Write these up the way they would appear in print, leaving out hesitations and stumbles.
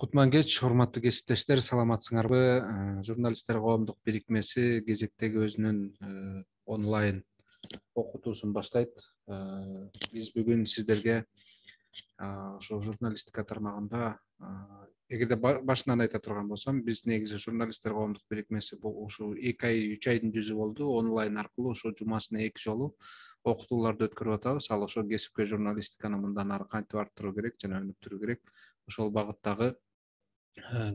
Кутман кеч, урматтуу кесиптештер, саламатсыңарбы? Журналисттер коомдук бирикмеси кезектеги өзүнүн онлайн окутуусун баштайт. Биз бүгүн сиздерге ошо журналистика тармагында, эгерде башынан айта турган болсом, биз негизи журналисттер коомдук бирикмеси ушул 2 ай, 3 айдын жүзү болду. Онлайн аркылуу ошо жумасына 2 жолу окутууларды өткөрүп атабыз. Ал ошо кесипкөй журналистиканы мындан ары кантип арттыруу керек жана өнүктүрүү керек. Ошол багыттагы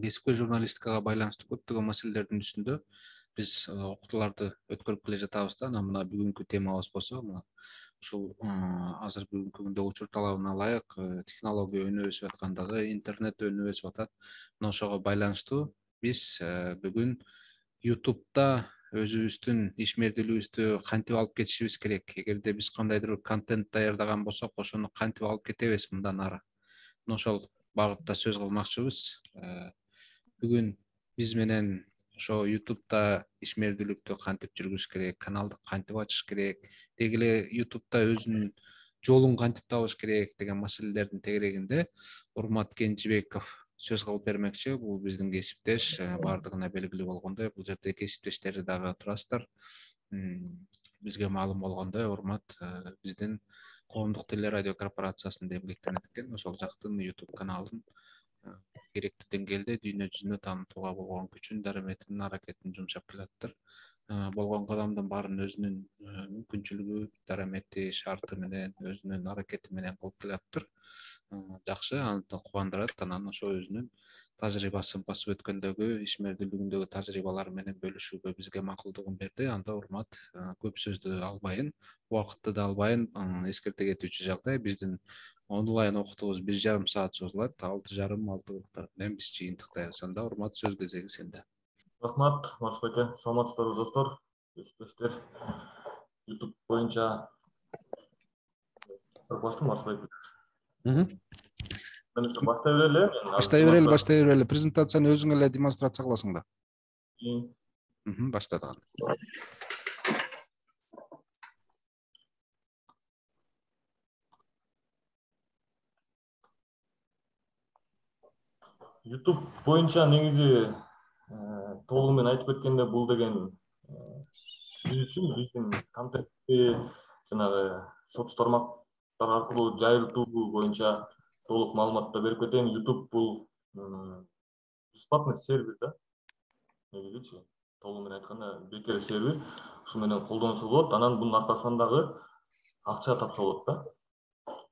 кесипкөй журналистикага байланыштуу көптөгөн маселелердин үстүндө биз окутууларды өткөрүп келе жатабыз да. Анан мына бүгүнкү темабыз болсо, ушул азыр бүгүнкү күндө учур талабына ылайык технология өнүгүп өсүп аткандыгы, интернет өнүгүп өсүп атат. Мына ошого байланыштуу биз бүгүн YouTube'да өзүбүздүн ишмердүүлүгүбүздү кантип алып кетишибиз керек? Эгерде биз кандайдыр бир контент даярдаган болсок, ошону кантип алып кетебиз мындан ары? Мына ошол багытта сөз кылмакчыбыз. Бүгүн биз менен ошо YouTube'да ишмердүүлүктү кантип жүргүзүш керек, каналды кантип ачыш керек, деги эле YouTube'да өзүнүн жолун кантип табыш керек деген маселелердин тегерегинде Урмат Кенжибеков сөз кылып бермекчи. Бул биздин кесиптеш, баардыгына белгилүү болгондой, бул жерде кесиптештери дагы турасыздар. Бизге маалым болгондой, Урмат биздин коомдук телерадио корпорациясында эмгектенет экен. Ошол жактын YouTube каналын керектүү деңгээлде дүйнө жүзүнө таанытууга болгон күчүн, дараметин, аракетин жумшап келатыптыр. Болгон кадамдын баарын өзүнүн мүмкүнчүлүгү, дарамети, шарты менен, өзүнүн аракети менен кылып келатыптыр. Жакшы, аны кубандырат. Анан ошо өзүнүн тажрыйбасын басып өткөндөгү, ишмердүүлүгүндөгү тажрыйбалары менен бөлүшүүгө бизге макулдугун берди. Анда Урмат көп сөздү албайын, убакытты да албайын. Эскерте кетүүчү жагдай, биздин онлайн окутуубуз 1,5 саат созулат. 6,5-6 менен биз жыйынтыктайбыз. Анда Урмат, сөз кезеги сенде. Рахмат, Маршал эке. Саламатсыздарбы достор, кесиптештер. YouTube боюнча Маршал эке. Баштай берели. Баштай берели. Презентацияны өзүң эле демонстрация кыласың да. Баштадык. YouTube боюнча негизи толугу менен айтып кеткенде бул деген биз үчүн биздин контентти жанагы соц тармактар аркылуу жайылтуу боюнча толук маалыматтар берип кетейин. YouTube бул бесплатный сервис да. Негизичи толугу менен айтканда бекер сервис. Ушу менен колдонсо болот. Анан бунун аркасынан дагы акча тапса болот да.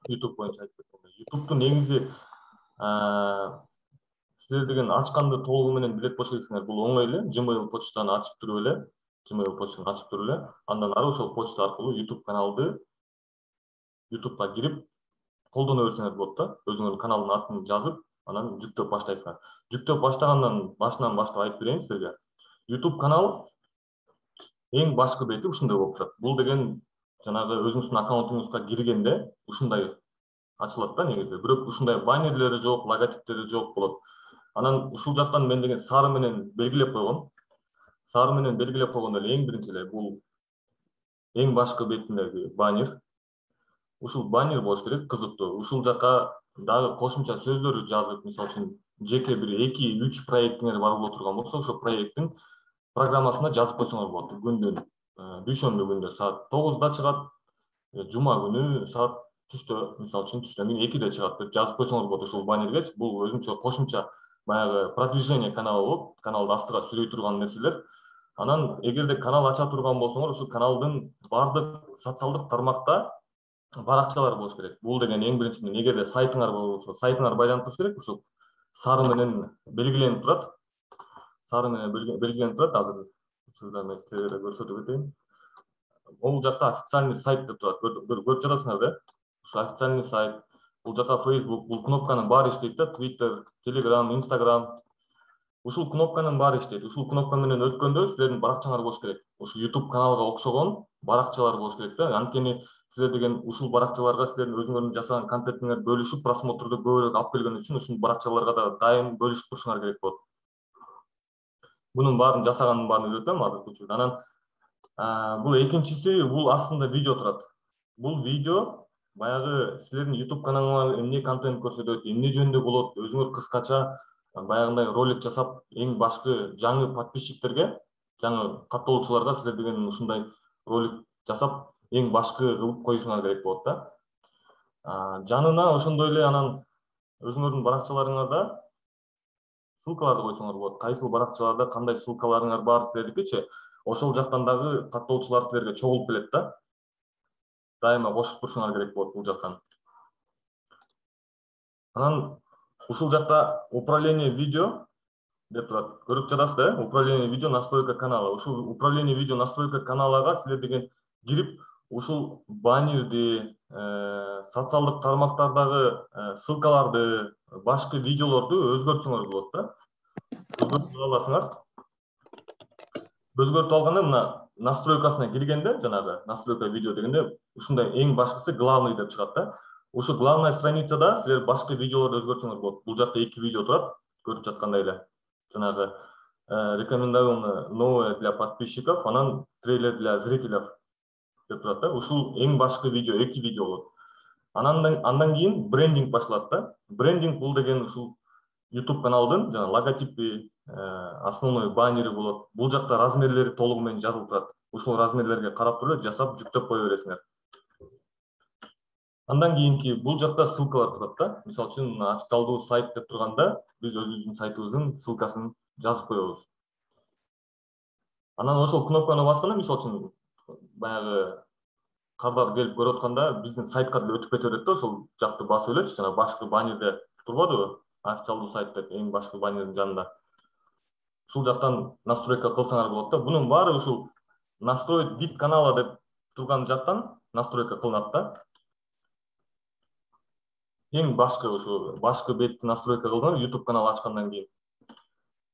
YouTube боюнча айтып кеткенде. YouTube'тун негизи силер деген ачканды толугу менен билет болуш керексиңер. Бул оңой эле. Gmail почтаны ачып туруп эле, андан ары ошол почта аркылуу YouTube каналды YouTube'га кирип колдоно берсеңер болот да. Өзүңөрдүн каналдын атын жазып, анан жүктөп баштайсыңар. Жүктөп баштагандан башынан баштап айтып берейин силерге. YouTube канал эң башкы бети ушундай болуп турат. Бул деген жанагы өзүңүздүн аккаунтуңузга киргенде ушундай ачылат да негизи. Бирок ушундай баннерлери жок, логотиптери жок болот. Анан ушул жактан мен деген сары менен белгилеп койгом. Сары менен белгилеп койгондо эле эң биринчи эле бул эң башкы бетиндеги баннер. Ушул баннер болуш керек, кызыктуу. Ушул жака дагы кошумча сөздөрдү жазып, мисалы үчүн жеке бир 2-3 проектиңер бар боло турган болсо, ошол проекттин программасына жазып койсоңор болот. Күндүн дүйшөмбү күндө саат 9-да чыгат, жума күнү саат түштө, мисалы үчүн түштөн кийин 2-де чыгат деп жазып койсоңор болот ушул баннерге. Бул өзүнчө кошумча баягы продвижение каналы болуп, каналды астыга сүрөй турган нерселер. Анан эгерде канал ача турган болсоңор, ушул каналдын баардык социалдык тармакта баракчалар болуш керек. Бул деген эң биринчиден эгерде сайтыңар болсо, сайтыңар байланып туруш керек. Ушул сары менен белгиленип турат. Азыр ушурда мен силерге көрсөтүп кетейин. Бул жакта официальный сайт деп турат. Көрүп жатасыңар да? Ушул официальный сайт. Бул жака Facebook, бул кнопканын баары иштейт да. Twitter, Telegram, Instagram. Ушул кнопканын баары иштейт. Ушул кнопка менен өткөндө силердин баракчаңар болуш керек. Ушул YouTube каналга окшогон баракчалар болуш керек да. Анткени силер деген ушул баракчаларга силердин өзүңөрдүн жасаган контентиңер бөлүшүп, просмотрду көбүрөөк алып келген үчүн ушул баракчаларга да дайым бөлүшүп турушуңар керек болот. Бунун баарын жасаганын баарын үйрөтөм азыркы учурда. Анан бул экинчиси, бул астында видео турат. Бул видео баягы силердин YouTube каналыңар эмне контент көрсөтөт, эмне жөнүндө болот, өзүңөр кыскача баягындай ролик жасап эң башкы жаңы подписчиктерге, жаңы каттоочуларга силер деген ушундай ролик жасап эң башкы кылып коюшуңар керек болот да. Жанына ошондой эле анан өзүңөрдүн баракчаларыңарда ссылкаларды койсоңор болот. Кайсыл баракчаларда кандай ссылкаларыңар бар силердикичи, ошол жактан дагы каттоочулар силерге чогулуп келет да. Дайыма кошуп турушуңар керек болот бул жактан. Анан ушул жакта управление видео деп турат. Көрүп жатасыз да, управление видео настройка канала. Ушул управление видео настройка каналага силер деген кирип, ушул баннерди, социалдык тармактардагы ссылкаларды, башкы видеолорду өзгөртсөңөр болот да. Өзгөртүп аласыңар. Өзгөртүп алганда мына настройкасына киргенде, жанагы настройка видео дегенде ушундай эң башкысы главный деп чыгат да. Ушу главная страницада силер башкы видеолорду өзгөртсөңөр болот. Бул жакта 2 видео турат, көрүп жаткандай эле. Жанагы рекомендовано новое для подписчиков, анан трейлер для зрителей деп турат да. Ушул эң башкы видео, 2 видео болот. Андан кийин брендинг башталат да. Брендинг бул деген ушул YouTube каналдын жана логотипи, основной баннери болот. Бул жакта размерлери толугу менен жазылып турат. Ушул размерлерге карап туруп жасап жүктөп кое бересиңер. Андан кийинки бул жакта ссылкалар турат да. Мисалы үчүн официалдуу сайт деп турганда биз өзүбүздүн сайтыбыздын ссылкасын жазып коебуз. Анан ошол кнопканы басканда, мисалы үчүн баягы кадар келип көрүп атканда биздин сайтка өтүп кете берет да, ошол жакты басып элечи, жана башкы баннерде турбадыбы? Официалдуу сайт деп эң башкы баннердин жанында. Ушул жактан настройка кылсаңар болот да. Бунун баары ушул настроить вид канала деп турган жактан настройка кылынат да. Эң башкы ушул башкы бетти настройка кылган YouTube канал ачкандан кийин.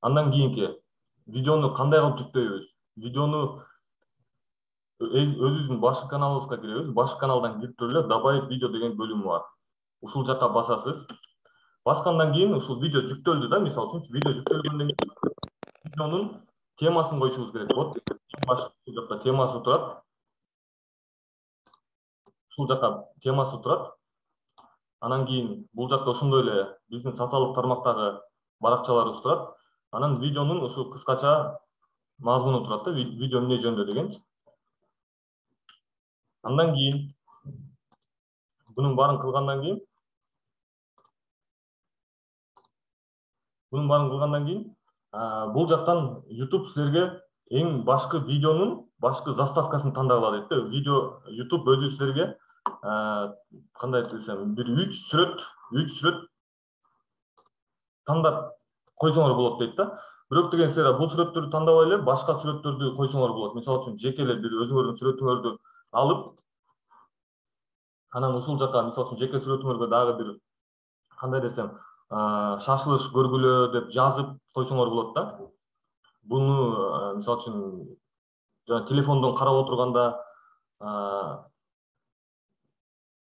Андан кийинки видеону кандай кылып жүктөйбүз? Видеону өзүбүздүн башкы каналыбызга киребиз. Башкы каналдан кирип туруп эле добавить видео деген бөлүмү бар. Ушул жакка басасыз. Баскандан кийин ушул видео жүктөлдү да, мисалы үчүн видео жүктөлгөндөн кийин видеонун темасын койушубуз керек болот. Башкы жакта темасы турат. Ушул жакка темасы турат. Анан кийин бул жакта ошондой эле биздин социалдык тармактагы баракчаларыбыз турат. Анан видеонун ушу кыскача мазмуну турат да, видео эмне жөнүндө деген. Андан кийин бунун баарын кылгандан кийин бул жактан YouTube силерге эң башкы видеонун башкы заставкасын тандап ала дейт да. Видео YouTube өзү силерге кандай десем, бир 3 сүрөт тандап койсоңор болот дейт да. Бирок деген силер бул сүрөттөрдү тандабай эле башка сүрөттөрдү койсоңор болот. Мисалы үчүн жеке эле бир өзүңөрдүн сүрөтүңөрдү алып, анан ушул жакка мисалы үчүн жеке сүрөтүңөргө дагы бир кандай десем, шашылыш көргүлө деп жазып койсоңор болот да. Буну мисалы үчүн жана телефондон карап отурганда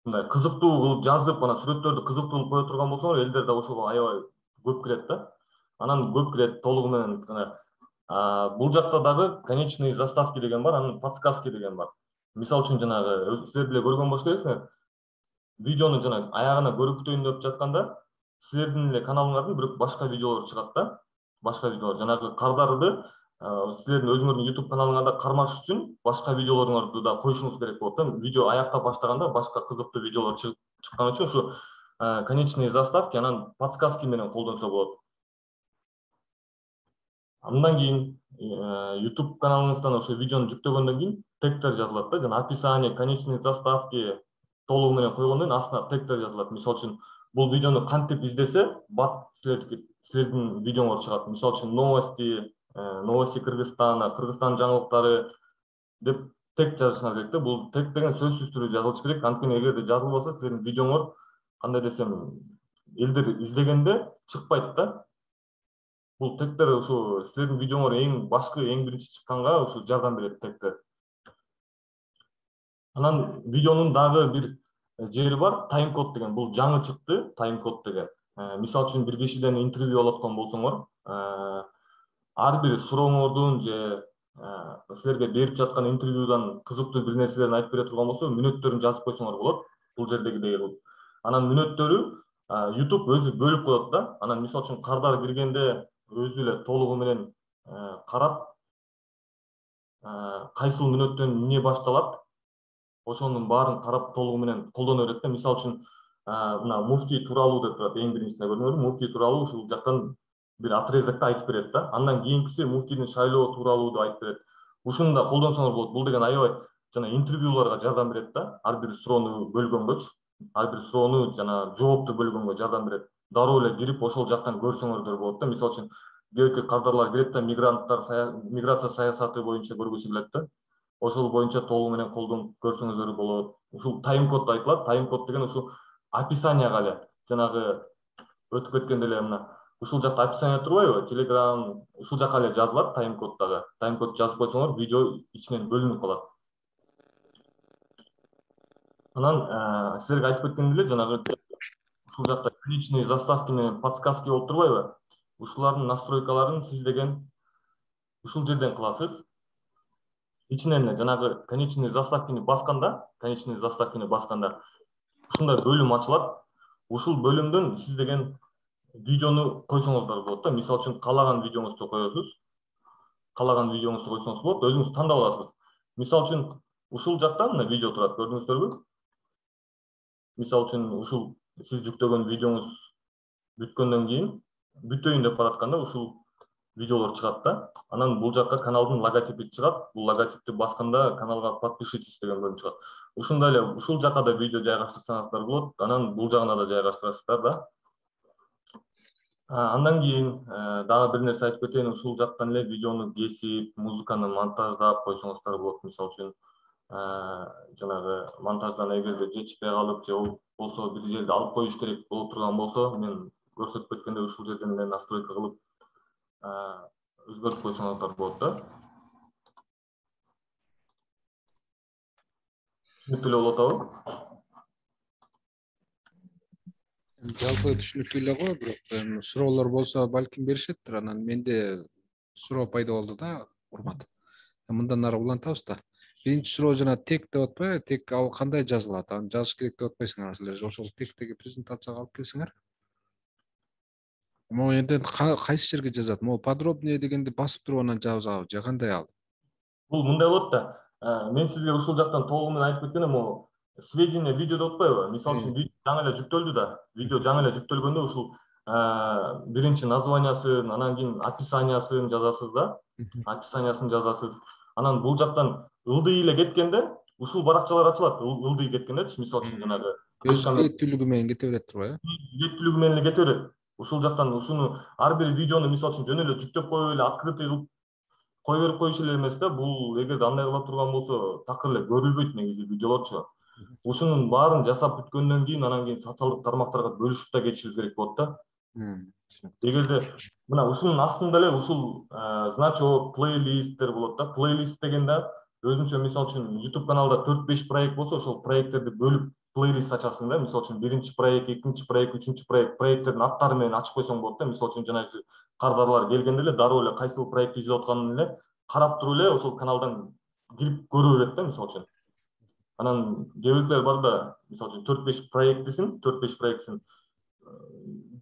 мындай кызыктуу кылып жазып, анан сүрөттөрдү кызыктуу кылып кое турган болсоңор, элдер да ошого аябай көп кирет да. Анан көп кирет толугу менен. Бул жакта дагы конечные заставки деген бар, анан подсказки деген бар. Мисалы үчүн жанагы силер деле көргөн болуш керексиңер. Видеону жана аягына көрүктөйүн деп жатканда, силердин эле каналыңардын бирок башка видеолор чыгат да. Башка видеолор жанагы кардарды силердин өзүңөрдүн YouTube каналыңарда кармаш үчүн башка видеолоруңарды да коюшуңуз керек болот да. Видео аяктап баштаганда башка кызыктуу видеолор чыккан үчүн ушу конечные заставки анан подсказки менен колдонсо болот. Андан кийин YouTube каналыңыздан ошо видеону жүктөгөндөн кийин тегтер жазылат да, жана описание, конечные заставки толугу менен койгондон кийин астына тегтер жазылат. Мисалы үчүн бул видеону кантип издесе, бат силердин видеоңор чыгат. Мисалы үчүн новости Кыргызстана, Кыргызстан жаңылыктары деп тег жазышыңар керек да. Бул тег деген сөзсүз түрдө жазылыш керек. Анткени эгерде жазылбаса, силердин видеоңор кандай десем, элдер издегенде чыкпайт да. Бул тегтер ушу силердин видеоңор эң башкы, эң биринчи чыкканга ушу жардам берет тегтер. Анан видеонун дагы бир жери бар, тайм-код деген. Бул жаңы чыкты, тайм-код деген. Мисалы үчүн бир кишиден интервью алып аткан болсоңор, ар бир сурооңордун же силерге берип жаткан интервьюдан кызыктуу бир нерселерин айтып бере турган болсо, мүнөттөрүн жазып койсоңор болот. Бул жердегидей кылып. Анан мүнөттөрү YouTube өзү бөлүп коет да. Анан мисалы үчүн кардар киргенде өзү эле толугу менен карап, кайсыл мүнөттөн эмне башталат, ошонун баарын карап толугу менен колдоно берет да. Мисалы үчүн мына муфтий тууралуу деп турат, эң биринчисине көрдүңөрбү? Муфтий тууралуу ушул жактан бир отрезокто айтып берет да. Андан кийинкиси муфтийдин шайлоо тууралуу айтып берет. Ушуну да колдонсоңор болот. Бул деген аябай жана интервьюларга жардам берет да. Ар бир суроону бөлгөнгөчү, ар бир суроону жана жоопту бөлгөнгө жардам берет. Дароо эле кирип ошол жактан көрсөңөрдөр болот да. Мисалы үчүн кээ бирки кардарлар келет да, миграция саясаты боюнча көргүсү келет да. Ошол боюнча толугу менен колдонуп көрсөңүздөр болот. Ушул тайм-код айтылат. Тайм-код деген ушу описанияга эле жанагы өтүп кеткенде эле мына ушул жакта описание турбайбы? Telegram ушул жака эле жазылат тайм-коддагы. Тайм-код жазып койсоңор, видео ичинен бөлүнүп калат. Анан силерге айтып кеткендей эле жанагы ушул жакта конечный заставки менен подсказки болуп турбайбы? Ушулардын настройкаларын сиз деген ушул жерден кыласыз. Ичинен жанагы конечный заставкини басканда, ушундай бөлүм ачылат. Ушул бөлүмдөн сиз деген видеону койсоңуздар болот да. Мисалы үчүн каалаган видеоңузду коесуз. Каалаган видеоңузду койсоңуз болот, өзүңүз тандап аласыз. Мисалы үчүн ушул жакта мына видео турат, көрдүңүздөрбү? Мисалы үчүн ушул сиз жүктөгөн видеоңуз бүткөндөн кийин бүтөйүн деп баратканда ушул видеолор чыгат да. Анан бул жакка каналдын логотипи чыгат. Бул логотипти басканда каналга подпишитесь деген бөлүм чыгат. Ушундай эле ушул жака да видео жайгаштырсаңыздар болот. Анан бул жагына да жайгаштырасыздар да. Андан кийин дагы бир нерсе айтып кетейин. Ушул жактан эле видеону кесип, музыканы монтаждап койсоңуздар болот. Мисалы үчүн жанагы монтаждан эгерде жетишпей калып же болсо бир жерде алып коюш керек боло турган болсо, мен көрсөтүп кеткендей ушул жерден эле настройка кылып өзгөртүп койсоңуздар болот да. Түшүнүктүү эле болуп атабы? Жалпы түшүнүктүү эле го, бирок суроолор болсо балким беришеттир. Анан менде суроо пайда болду да, урмат. Мындан ары улантабыз да. Биринчи суроо жана тек деп атпайбы? Тек ал кандай жазылат? Аны жазыш керек деп атпайсыңар силер? Ошол тектеги презентацияга алып келсеңер. Могу жерден кайсы жерге жазат? Могу подробнее дегенди басып туруп анан жазабы же кандай ал? Бул мындай болот да. Мен сизге ушул жактан толугу менен айтып кеткенде, могу сведения видео деп атпайбы? Мисалы үчүн видео жаңы эле жүктөлдү да. Видео жаңы эле жүктөлгөндө ушул биринчи названиясын, анан кийин описаниясын жазасыз да. Описаниясын жазасыз. Анан бул жактан ылдый эле кеткенде ушул баракчалар ачылат. Ылдый кеткендечи, мисалы үчүн жанагы Өз кээптүүлүгү менен кете берет турбайбы? кээптүүлүгү менен эле кете берет. Ушул жактан ушуну ар бир видеону мисалы үчүн жөн эле жүктөп коюп эле открытый кылып кое берип коюш эле эмес да. Бул эгерде андай кыла турган болсо такыр эле көрүлбөйт негизи видеолорчу. Ушунун баарын жасап бүткөндөн кийин анан кийин социалдык тармактарга бөлүшүп да кетишибиз керек болот да. Эгерде мына ушунун астында эле ушул значок, плейлисттер болот да. Плейлист дегенде өзүнчө мисалы үчүн YouTube каналда 4-5 проект болсо, ошол проекттерди бөлүп плейлист ачасың да. Мисалы үчүн биринчи проект, экинчи проект, үчүнчү проект, проекттердин аттары менен ачып койсоң болот да. Мисалы үчүн жанагы кардарлар келгенде эле дароо эле кайсыл проектти изеп атканын эле карап туруп эле ошол каналдан кирип көрө берет да, мисалы үчүн. Анан кээ бирлер бар да, мисалы үчүн 4-5 проекттисин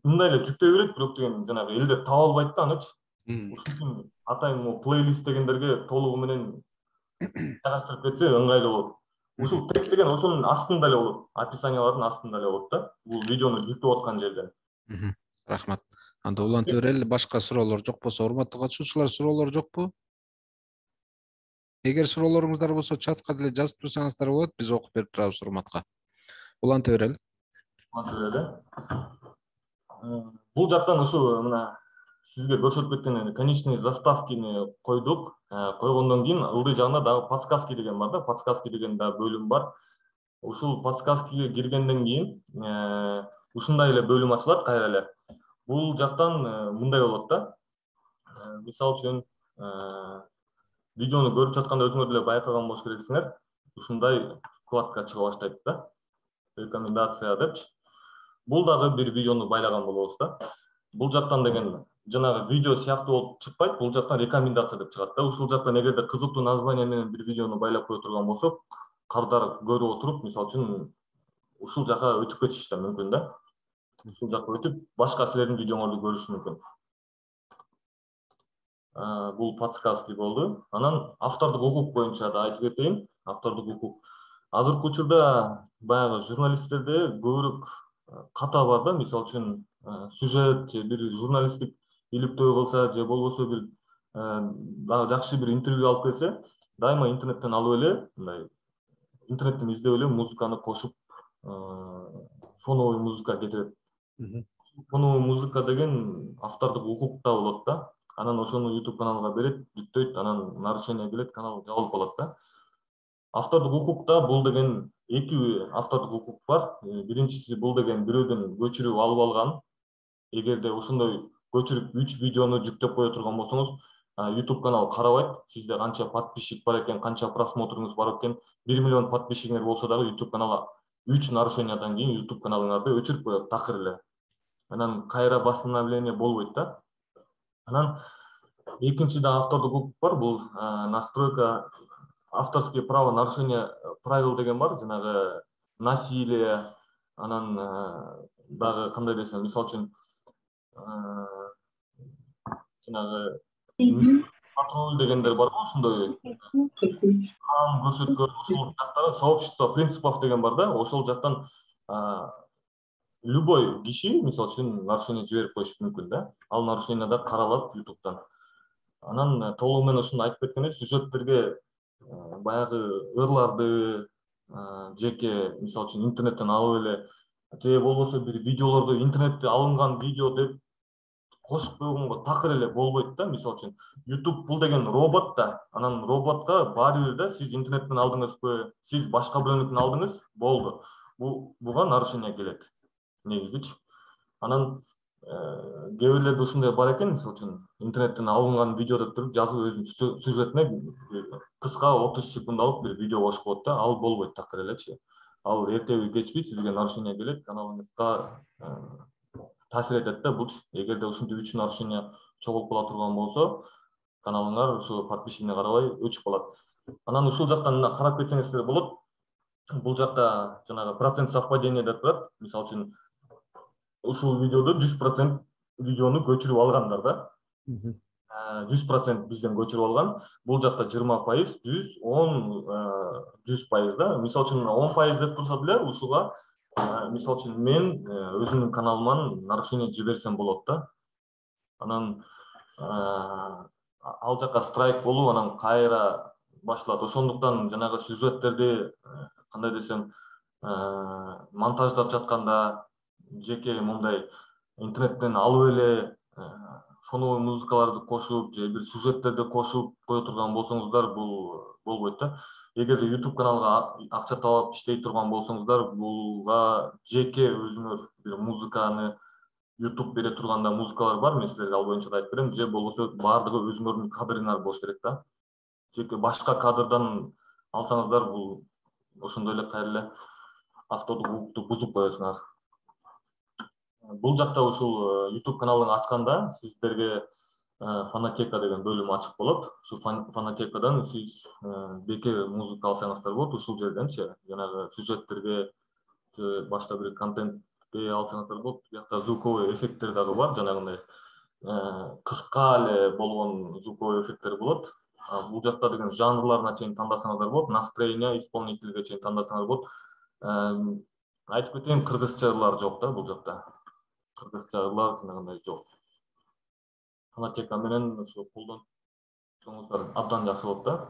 мындай эле жүктөй берет, бирок деген жанагы элдер таба албайт да анычы. Ушун үчүн атайын могу плейлист дегендерге толугу менен жайгаштырып кетсе ыңгайлуу болот. Ушул тег деген ошонун астында эле болот, описаниялардын астында эле болот да. Бул видеону жүктөп аткан жерден. Рахмат. Анда уланта берели. Башка суроолор жок болсо, урматтуу катышуучулар, суроолор жокпу? Эгер суроолоруңуздар болсо, чатка деле жазып турсаңыздар болот, биз окуп берип турабыз урматка. Уланта берели. Бул жактан ушу мына сизге көрсөтүп кеткен конечный заставкини койдук. Койгондон кийин ылдый жагында дагы подсказки деген бар да. Подсказки деген да бөлүм бар. Ушул подсказкиге киргенден кийин ушундай эле бөлүм ачылат кайра эле. Бул жактан мындай болот да. Мисалы үчүн видеону көрүп жатканда өзүңөр деле байкаган болуш керексиңер. Ушундай вкладка чыга баштайт да. Рекомендация депчи. Бул дагы бир видеону байлаган болобуз да. Бул жактан деген жанагы видео сыяктуу болуп чыкпайт, бул жактан рекомендация деп чыгат да. Ушул жактан эгерде кызыктуу название менен бир видеону байлап кое турган болсок, кардар көрүп отуруп, мисалы үчүн ушул жака өтүп кетиши да мүмкүн да. ушул жакка өтүп башка силердин видеоңорду көрүш мүмкүн. Бул подсказки болду. Анан автордук укук боюнча да айтып кетейин. Автордук укук азыркы учурда баягы журналисттерде көбүрөөк ката бар да. Мисалы үчүн сюжет же бир журналисттик иликтөө болсо же болбосо бир дагы жакшы бир интервью алып келсе, дайыма интернеттен алып эле, мындай интернеттен издеп эле музыканы кошуп, фоновый музыка кетирет. Фоновый музыка деген автордук укукта болот да. Анан ошону YouTube каналга берет, жүктөйт, анан нарушение келет, канал жабылып калат да. Автордук укукта бул деген эки автордук укук бар. Биринчиси бул деген бирөөдөн көчүрүп алып алган. Эгерде ошондой көчүрүп 3 видеону жүктөп кое турган болсоңуз, YouTube канал карабайт. Сизде канча подписчик бар экен, канча просмотруңуз бар экен. 1 миллион подписчигиңер болсо дагы YouTube каналга 3 нарушениядан кийин YouTube каналыңарды өчүрүп коет такыр эле. Анан кайра восстановление болбойт да. Анан экинчи да автордук укук бар. Бул настройка авторские права, нарушение правил деген бар. Жанагы насилие, анан дагы кандай десем, мисалы үчүн жанагы патруль дегендер бар го, ошондой кам көрсөткөн ошол жактан сообщество принципов деген бар да. Ошол жактан любой киши, мисалы үчүн, нарушение жиберип коюш мүмкүн да. Ал нарушение да каралат YouTube'дан. Анан толугу менен ушуну айтып кеткенде, сюжеттерге баягы ырларды жеке, мисалы үчүн, интернеттен алып эле, же болбосо бир видеолорду интернетте алынган видео деп кошуп койгонго такыр эле болбойт да. Мисалы үчүн, YouTube бул деген робот да. Анан роботко баары бир да, сиз интернеттен алдыңызбы, сиз башка бирөөнүкүн алдыңыз, болду. Буга нарушение келет. Негизичи. Анан кээ бирлерде ушундай бар экен, мисалы үчүн, интернеттен алынган видео деп туруп жазып өзүнүн сюжетине кыска 30 секундалык бир видео кошуп коет да. Ал болбойт такыр элечи. Ал эртеби кечпи сизге нарушение келет, каналыңызга таасир этет да. Бул эгерде ушинтип 3 нарушение чогулуп кала турган болсо, каналыңар ушу подписчигине карабай өчүп калат. Анан ушул жактан карап кетсеңиздер болот. Бул жакта жанагы процент совпадения деп турат. Мисалы үчүн, ушул видеодо 100% видеону көчүрүп алгандар да. 100% бизден көчүрүп алган. Бул жакта 20%, 100, 10, 100% да. Мисалы үчүн 10% деп турса деле, ушуга мисалы үчүн мен өзүмдүн каналыман нарушение жиберсем болот да. Анан ал жака страйк болуп, анан кайра башталат. Ошондуктан жанагы сюжеттерди кандай десем, монтаждап жатканда жеке мындай интернеттен алып эле фоновый музыкаларды кошуп же бир сюжеттерди кошуп кое турган болсоңуздар, бул болбойт да. Эгерде YouTube каналга акча таап иштей турган болсоңуздар, буга жеке өзүңөр бир музыканы YouTube бере турганда музыкалар бар, мен силерге ал боюнча да айтып берем, же болбосо баардыгы өзүңөрдүн кадрыңар болуш керек да. Жеке башка кадрдан алсаңыздар, бул ошондой эле кайра эле автордук укукту бузуп коесуңар. Бул жакта ушул YouTube каналын ачканда сиздерге фонотека деген бөлүм ачык болот. Ушул фонотекадан сиз бекер музыка алсаңыздар болот. Ушул жерденчи жанагы сюжеттерге же башка бир контентке алсаңыздар болот. Бuyakta звуковой эффекттер дагы бар, жанагындай кыска эле болгон звуковой эффекттер болот. Бул жакта деген жанрларына чейин тандасаңыздар болот, настроение, исполнительге чейин тандасаңыздар болот. Айтып кетейин, кыргызча ырлар жок да бул жакта. Кыргызча ырлар жанагындай жок. Фонотека менен ушу колдонсоңуздар абдан жакшы болот да.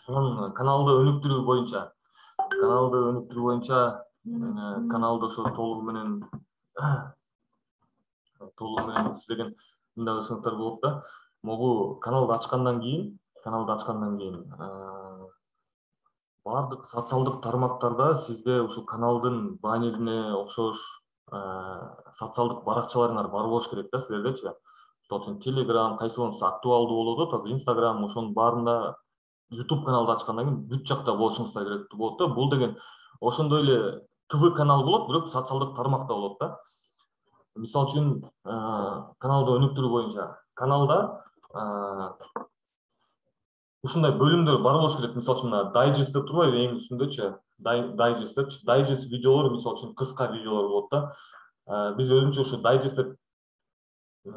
Анан каналды өнүктүрүү боюнча каналды ошо толугу менен издеген мындай ышанычтар болот да. Могу каналды ачкандан кийин бардык социалдык тармактарда сизде ушу каналдын баннерине окшош социалдык баракчаларыңар бар болуш керек да силердечи. Мисалы үчүн Telegram кайсылыгы актуалдуу болот, азыр Instagram, ошонун баарында YouTube каналды ачкандан кийин бүт жакта болушуңуздар керек болот да. Бул деген ошондой эле ТВ канал болот, бирок социалдык тармакта болот да. Мисалы үчүн каналды өнүктүрүү боюнча каналда ушундай бөлүмдөр бар болуш керек. Мисалы үчүн дайджест деп турбайбы, эң үстүндөчү дайджест видеолор, мисалы үчүн кыска видеолор болот да. Биз өзүнчө ушу дайджест деп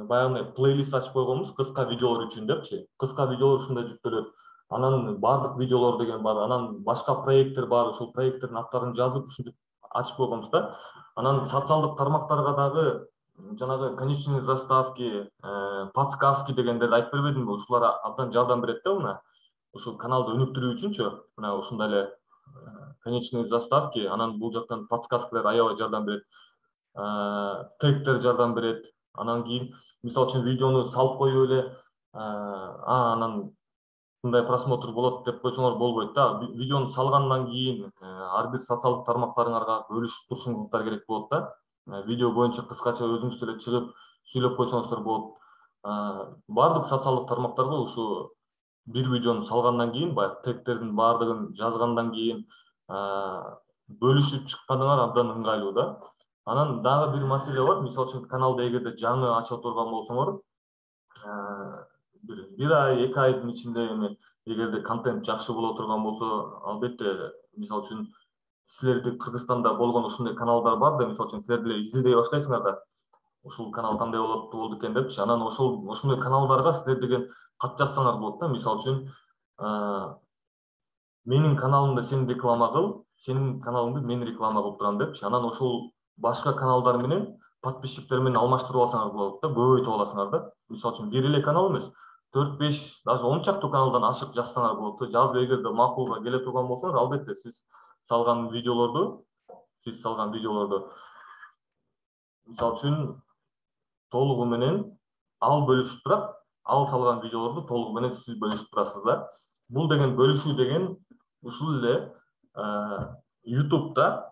баягы плейлист ачып койгонбуз кыска видеолор үчүн депчи. Кыска видеолор ушундай жүктөлөт. Анан баардык видеолор деген бар. Анан башка проекттер бар. Ошол проекттердин аттарын жазып ушинтип ачып койгонбуз да. Анан социалдык тармактарга дагы жанагы конечные заставки, подсказки дегендерди айтып бербедимби? Ушулар абдан жардам берет да мына. Ушул каналды өнүктүрүү үчүнчү. Мына ушундай эле конечные заставки, анан бул жактан подсказкалар аябай жардам берет. Тегтер жардам берет. Анан кийин мисалы үчүн видеону салып коюп эле анан мындай просмотр болот деп койсоңор болбойт да. Видеону салгандан кийин ар бир социалдык тармактарыңарга бөлүшүп турушуңуздар керек болот да. Видео боюнча кыскача өзүңүз деле чыгып сүйлөп койсоңуздар болот. Баардык социалдык тармактарга ушу бир видеону салгандан кийин баягы тегтердин баардыгын жазгандан кийин бөлүшүп чыкканыңар абдан ыңгайлуу да. Анан дагы бир маселе бар. Мисалы үчүн каналды эгерде жаңы ачып отурган болсоңор, бир ай, 2 айдын ичинде эми эгерде контент жакшы боло турган болсо, албетте, мисалы үчүн силерди Кыргызстанда болгон ушундай каналдар бар да, мисалы үчүн силер деле изилдей баштайсыңар да. Ушул канал кандай болду экен депчи. Анан ошондой каналдарга силер деген кат жазсаңар болот да. Мисалы үчүн менин каналымда сен реклама кыл, сенин каналыңды мен реклама кылып турам депчи. Анан ошол башка каналдар менен подписчиктер менен алмаштырып алсаңар болот да, көбөйтүп аласыңар да. Мисалы үчүн бир эле канал эмес, 4-5, даже 10 чактуу каналдан ашык жазсаңар болот да. Жазып эгерде макулга келе турган болсоңор, албетте сиз салган видеолорду мисалы үчүн толугу менен ал бөлүшүп турат, ал салган видеолорду толугу менен сиз бөлүшүп турасыз да. Бул деген бөлүшүү деген ушул эле YouTube'да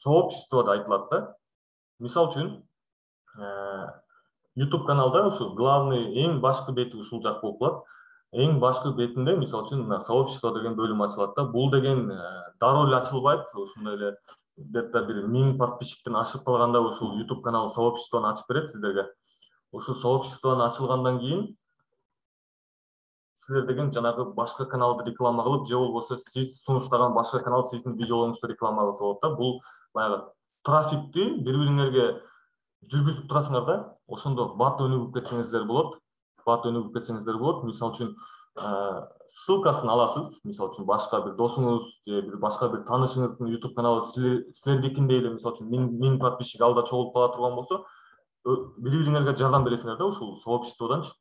сообщество да айтылат да. Мисалы үчүн YouTube каналда ушу главный эң башкы бети ушул жак болуп калат. Эң башкы бетинде мисалы үчүн мына сообщество деген бөлүм ачылат да. Бул деген дароо эле ачылбайт. Ушундай эле где-то бир 1000 подписчиктен ашып калганда ушул YouTube канал сообществону ачып берет сиздерге. Ушул сообществону ачылгандан кийин силер деген жанагы башка каналды реклама кылып, же болбосо сиз сунуштаган башка канал сиздин видеолоруңузду реклама кылса болот да. Бул баягы трафикти бири-бириңерге жүргүзүп турасыңар да. Ошондо бат өнүгүп кетсеңиздер болот. Мисалы үчүн ссылкасын аласыз. Мисалы үчүн башка бир досуңуз же бир башка бир таанышыңыздын YouTube каналы силердикиндей эле мисалы үчүн 1000 подписчик алда чогулуп кала турган болсо, бири-бириңерге жардам бересиңер да ушул сообществоданчы.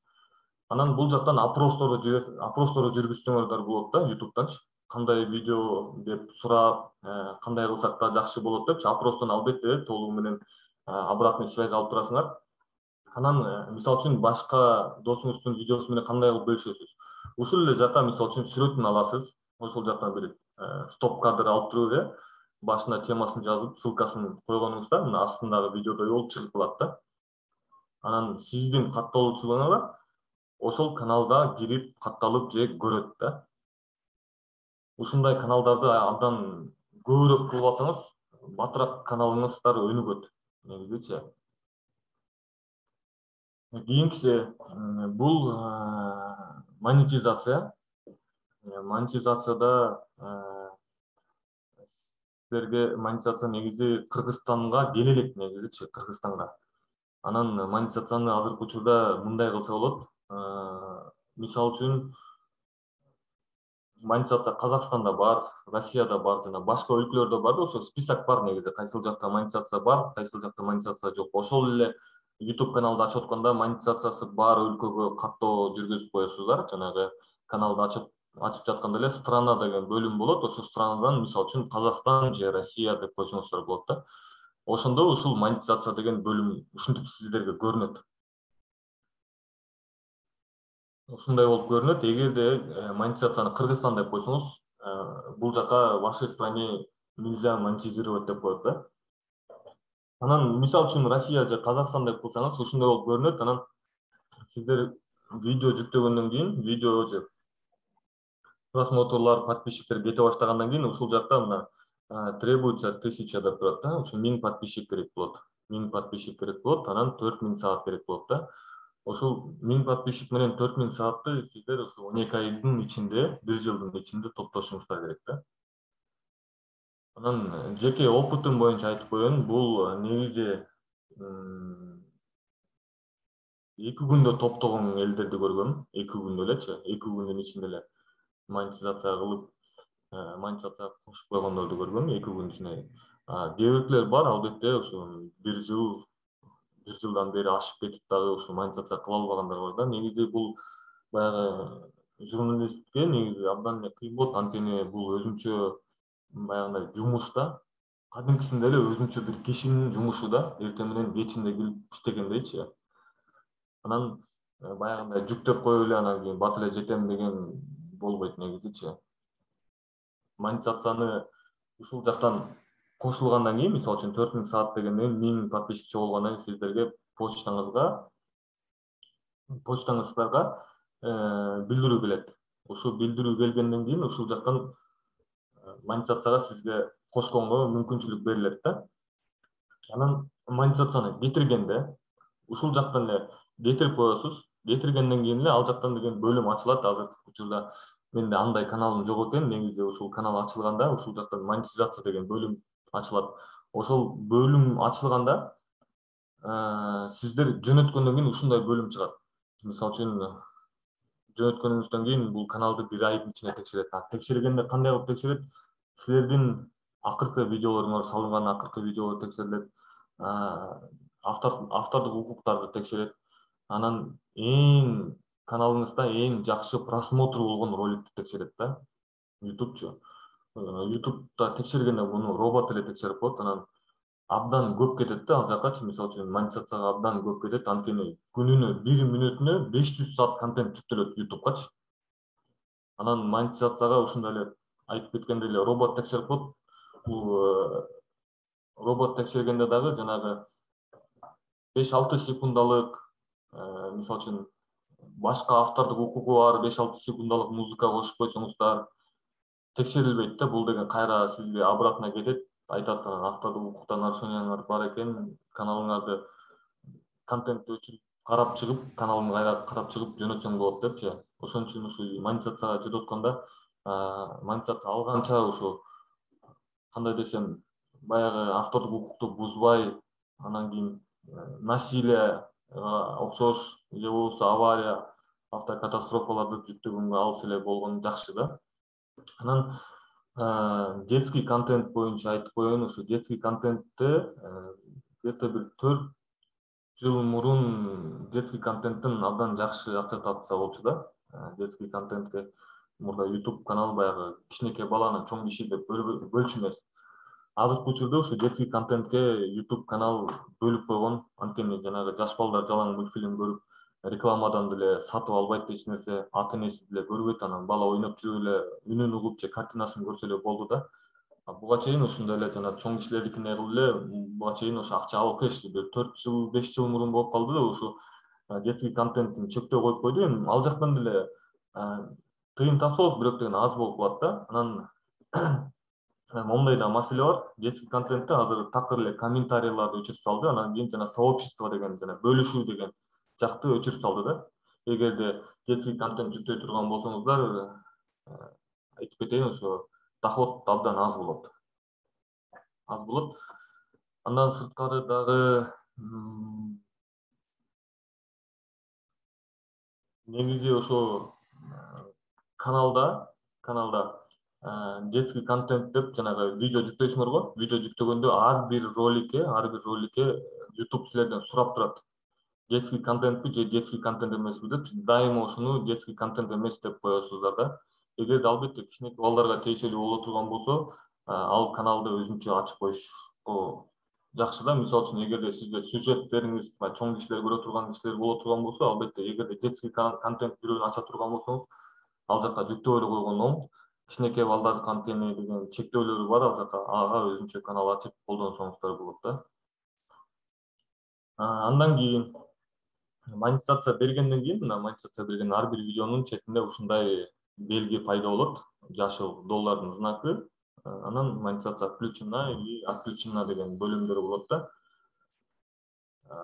Анан бул жактан опросторду жүргүзсөңөрдөр болот да YouTube'данчы. Кандай видео деп сурап, кандай кылсак да жакшы болот депчи. Опростон албетте толугу менен обратный связь алып турасыңар. Анан мисалы үчүн башка досуңуздун видеосу менен кандай кылып бөлүшөсүз. Ушул эле жака мисалы үчүн сүрөтүн аласыз. Ошол жактан бир стоп кадр алып туруп эле башына темасын жазып, ссылкасын койгонуңузда мына астындагы видеодой болуп чыгып калат да. Анан сиздин катталуучулугуңарга ошол каналда кирип катталып же көрөт да. Ушундай каналдарды абдан көбүрөөк кылып алсаңыз, батыраак каналыңыздар өнүгөт негизичи. Кийинкиси бул монетизация. Монетизацияда силерге монетизация негизи Кыргызстанга келе элек негизичи, Кыргызстанга. Анан монетизацияны азыркы учурда мындай кылса болот. Мисалы үчүн монетизация Казакстанда бар, Россияда бар, жана башка өлкөлөрдө бар да, ошо список бар негизи. Кайсыл жакта монетизация бар, кайсыл жакта монетизация жок. Ошол эле YouTube каналды ачып атканда монетизациясы бар өлкөгө каттоо жүргүзүп коесуздар. Жанагы каналды ачып жатканда эле страна деген бөлүм болот. Ошол странадан мисалы үчүн Казакстан же Россия деп койсоңуздар болот да. Ошондо ушул монетизация деген бөлүм ушинтип сиздерге көрүнөт. Ушундай болуп көрүнөт. Эгерде монетизацияны Кыргызстан деп койсоңуз, бул жака в вашей стране нельзя монетизировать деп коет да. Анан мисалы үчүн Россия же Казакстан деп кылсаңыз, ушундай болуп көрүнөт. Анан сиздер видео жүктөгөндөн кийин, видео же просмотрлар, подписчиктер кете баштагандан кийин ушул жакта мына требуется 1000 деп турат да. Ошо 1000 подписчик керек болот. 1000 подписчик керек болот, анан 4000 саат керек болот да. Ошол 1000 подписчик менен 4000 саатты сиздер ошо 12 айдын ичинде, 1 жылдын ичинде топтошуңуздар керек да. Анан жеке опытым боюнча айтып коеюн, бул негизи 2 күндө топтогон элдерди көргөм. 2 күндө элечи, 2 күндүн ичинде эле монетизация кылып, монетизация кошуп койгондорду көргөм 2 күндүн ичинде. Кээ биркилер бар, албетте ушу 1 жылдан бери ашып кетип дагы ушу монетизация кыла албагандар бар да. Негизи бул баягы журналистке негизи абдан эле кыйын болот, анткени бул өзүнчө баягындай жумуш да. Кадимкисинде эле өзүнчө бир кишинин жумушу да, эртең менен кечинде келип иштегендейчи. Анан баягындай жүктөп коюп эле анан кийин бат эле жетем деген болбойт негизичи. Монетизацияны ушул жактан кошулгандан кийин, мисалы үчүн 4000 саат дегенден 1000 подписчикчи болгондон кийин сиздерге почтаңыздарга билдирүү келет. Ушул билдирүү келгенден кийин ушул жактан монетизацияга сизге кошконго мүмкүнчүлүк берилет да. Анан монетизацияны кетиргенде ушул жактан эле кетирип коесуз. Кетиргенден кийин эле ал жактан деген бөлүм ачылат. Азыркы учурда менде андай каналым жок экен. Негизи ушул канал ачылганда ушул жактан монетизация деген бөлүм ачылат. Ошол бөлүм ачылганда сиздер жөнөткөндөн кийин ушундай бөлүм чыгат. Мисалы үчүн жөнөткөнүңүздөн кийин бул каналды 1 айдын ичинде текшерет. Текшергенде кандай кылып текшерет? Силердин акыркы видеолоруңар салынган акыркы видеолор текшерилет. Автордук укуктарды текшерет. Анан каналыңызда эң жакшы просмотр болгон роликти текшерет да. YouTubeчу. YouTube'да текшергенде муну робот эле текшерип коет. Анан абдан көп кетет да ал жаккачы. Мисалы үчүн монетизацияга абдан көп кетет. Анткени күнүнө 1 мүнөтүнө 500 саат контент жүктөлөт YouTube'гачы. Анан монетизацияга ушундай эле айтып кеткендей эле робот текшерип коет. Бул робот текшергенде дагы жанагы 5-6 секундалык, мисалы үчүн башка автордук укугу бар 5-6 секундалык музыка кошуп койсоңуздар текшерилбейт да. Бул деген кайра сизге обратно кетет. Айтат, автордук укуктан нарушениялар бар экен, каналыңарды контентти өчүрүп карап чыгып, каналын кайра карап чыгып жөнөтсөң болот депчи. Ошон үчүн ушу монетизацияга жөнөткөндө монетизация алганча ушу кандай десем, баягы автордук укукту бузбай, анан кийин насилие окшош же болбосо авария, автокатастрофаларды жүктөгөнгө алыс эле болгон жакшы да. Анан детский контент боюнча айтып коеюн. Ушу детский контентте где-то бир 4 жыл мурун детский контенттин абдан жакшы акча болчу да. Детский контентке мурда YouTube канал баягы кичинекей баланы чоң киши деп бөлчү эмес. Азыркы учурда ушу детский контентке YouTube канал бөлүп койгон. Анткени жанагы жаш балдар жалаң мультфильм көрүп, рекламадан деле сатып албайт эч нерсе, ата энеси деле көрбөйт. Анан бала ойноп жүрүп эле үнүн угуп же картинасын көрсө эле болду да. Буга чейин ушундай эле жана чоң кишилердикине кылып эле буга чейин ошо акча алып келишти. 4 жыл, 5 жыл мурун болуп калды да ушу детский контенттин чектөө коюп койду. Эми ал жактан деле тыйын тапса болот, бирок деген аз болуп калат да. Анан мондай да маселе бар. Детский контентте азыр такыр эле комментарийларды өчүрүп салды. Анан кийин жана сообщество деген жана бөлүшүү деген жакты өчүрүп салды да. Эгерде детский контент жүктөй турган болсоңуздар, айтып кетейин, ошо доход абдан аз болот. Андан сырткары дагы негизи ошо каналда детский контент деп жанагы видео жүктөйсүңөр го. Видео жүктөгөндө ар бир роликке YouTube силерден сурап турат. Детский контентпи же детский контент эмеспи деп, дайыма ушуну детский контент эмес деп коесуздар да. Эгерде албетте кичинекей балдарга тиешелүү боло турган болсо, ал каналды өзүнчө ачып коюшко жакшы да. Мисалы үчүн эгерде сизде сюжеттериңиз чоң кишилер көрө турган кишилер боло турган болсо, албетте эгерде детский контент бирөөнү ача турган болсоңуз, ал жакка жүктөп эле койгон оң. Кичинекей балдардыкы анткени деген чектөөлөрү бар, ал жакка ага өзүнчө канал ачып колдонсоңуздар болот да. Андан кийин монетизация бергенден кийин, монетизация берген ар бир видеонун четинде ушундай белги пайда болот, жашыл доллардын знакы. Анан монетизация включена или отключена деген бөлүмдөр болот да.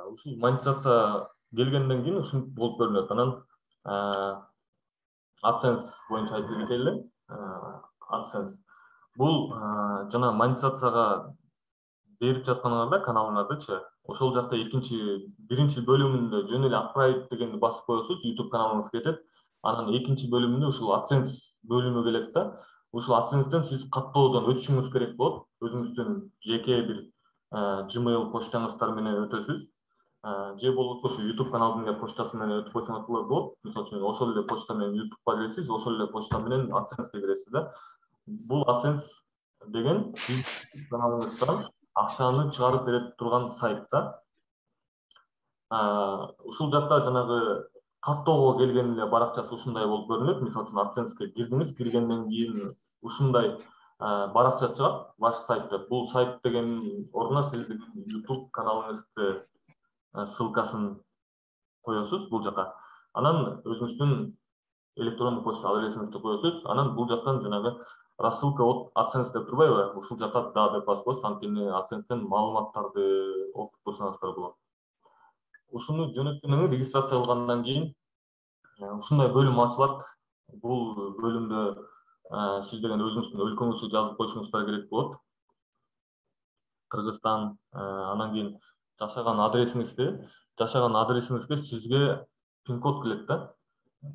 Ушул монетизация келгенден кийин ушинтип болуп көрүнөт. Анан AdSense боюнча айтып кетели. AdSense бул жана монетизацияга берип жатканыңарда каналыңардачы, ошол жакта биринчи бөлүмүндө жөн эле отправить дегенди басып коесуз, YouTube каналыңыз кетет. Анан экинчи бөлүмүндө ушул AdSense бөлүмү келет да. Ушул AdSense'ден сиз каттоодон өтүшүңүз керек болот. Өзүңүздүн жеке бир Gmail почтаңыздар менен өтөсүз. Же болбосо ушу YouTube каналдын эле почтасы менен өтүп койсоңуз болот. Мисалы үчүн ошол эле почта менен YouTube'га киресиз, ошол эле почта менен AdSense'ге киресиз да. Бул AdSense деген сиз каналыңыздан акчаны чыгарып бере турган сайт да. Ушул жакта жанагы каттоого келген эле баракчасы ушундай болуп көрүнөт. Мисалы үчүн AdSense'ге кирдиңиз, киргенден кийин ушундай баракча чыгат, ваш сайт деп. Бул сайт деген ордуна сиздин YouTube каналыңызды ссылкасын коесуз бул жака. Анан өзүңүздүн электрондук почта адресиңизди коесуз. Анан бул жактан жанагы рассылка от AdSense деп турбайбы? Ушул жака да деп басып коесуз. Анткени AdSense'ден маалыматтарды окуп турсаңыздар болот. Ушуну жөнөткөндөн кийин, регистрация кылгандан кийин ушундай бөлүм ачылат. Бул бөлүмдө сиз деген өзүңүздүн өлкөңүздү жазып коюшуңуздар керек болот. Кыргызстан, анан кийин жашаган адресиңизге сизге пин-код келет да.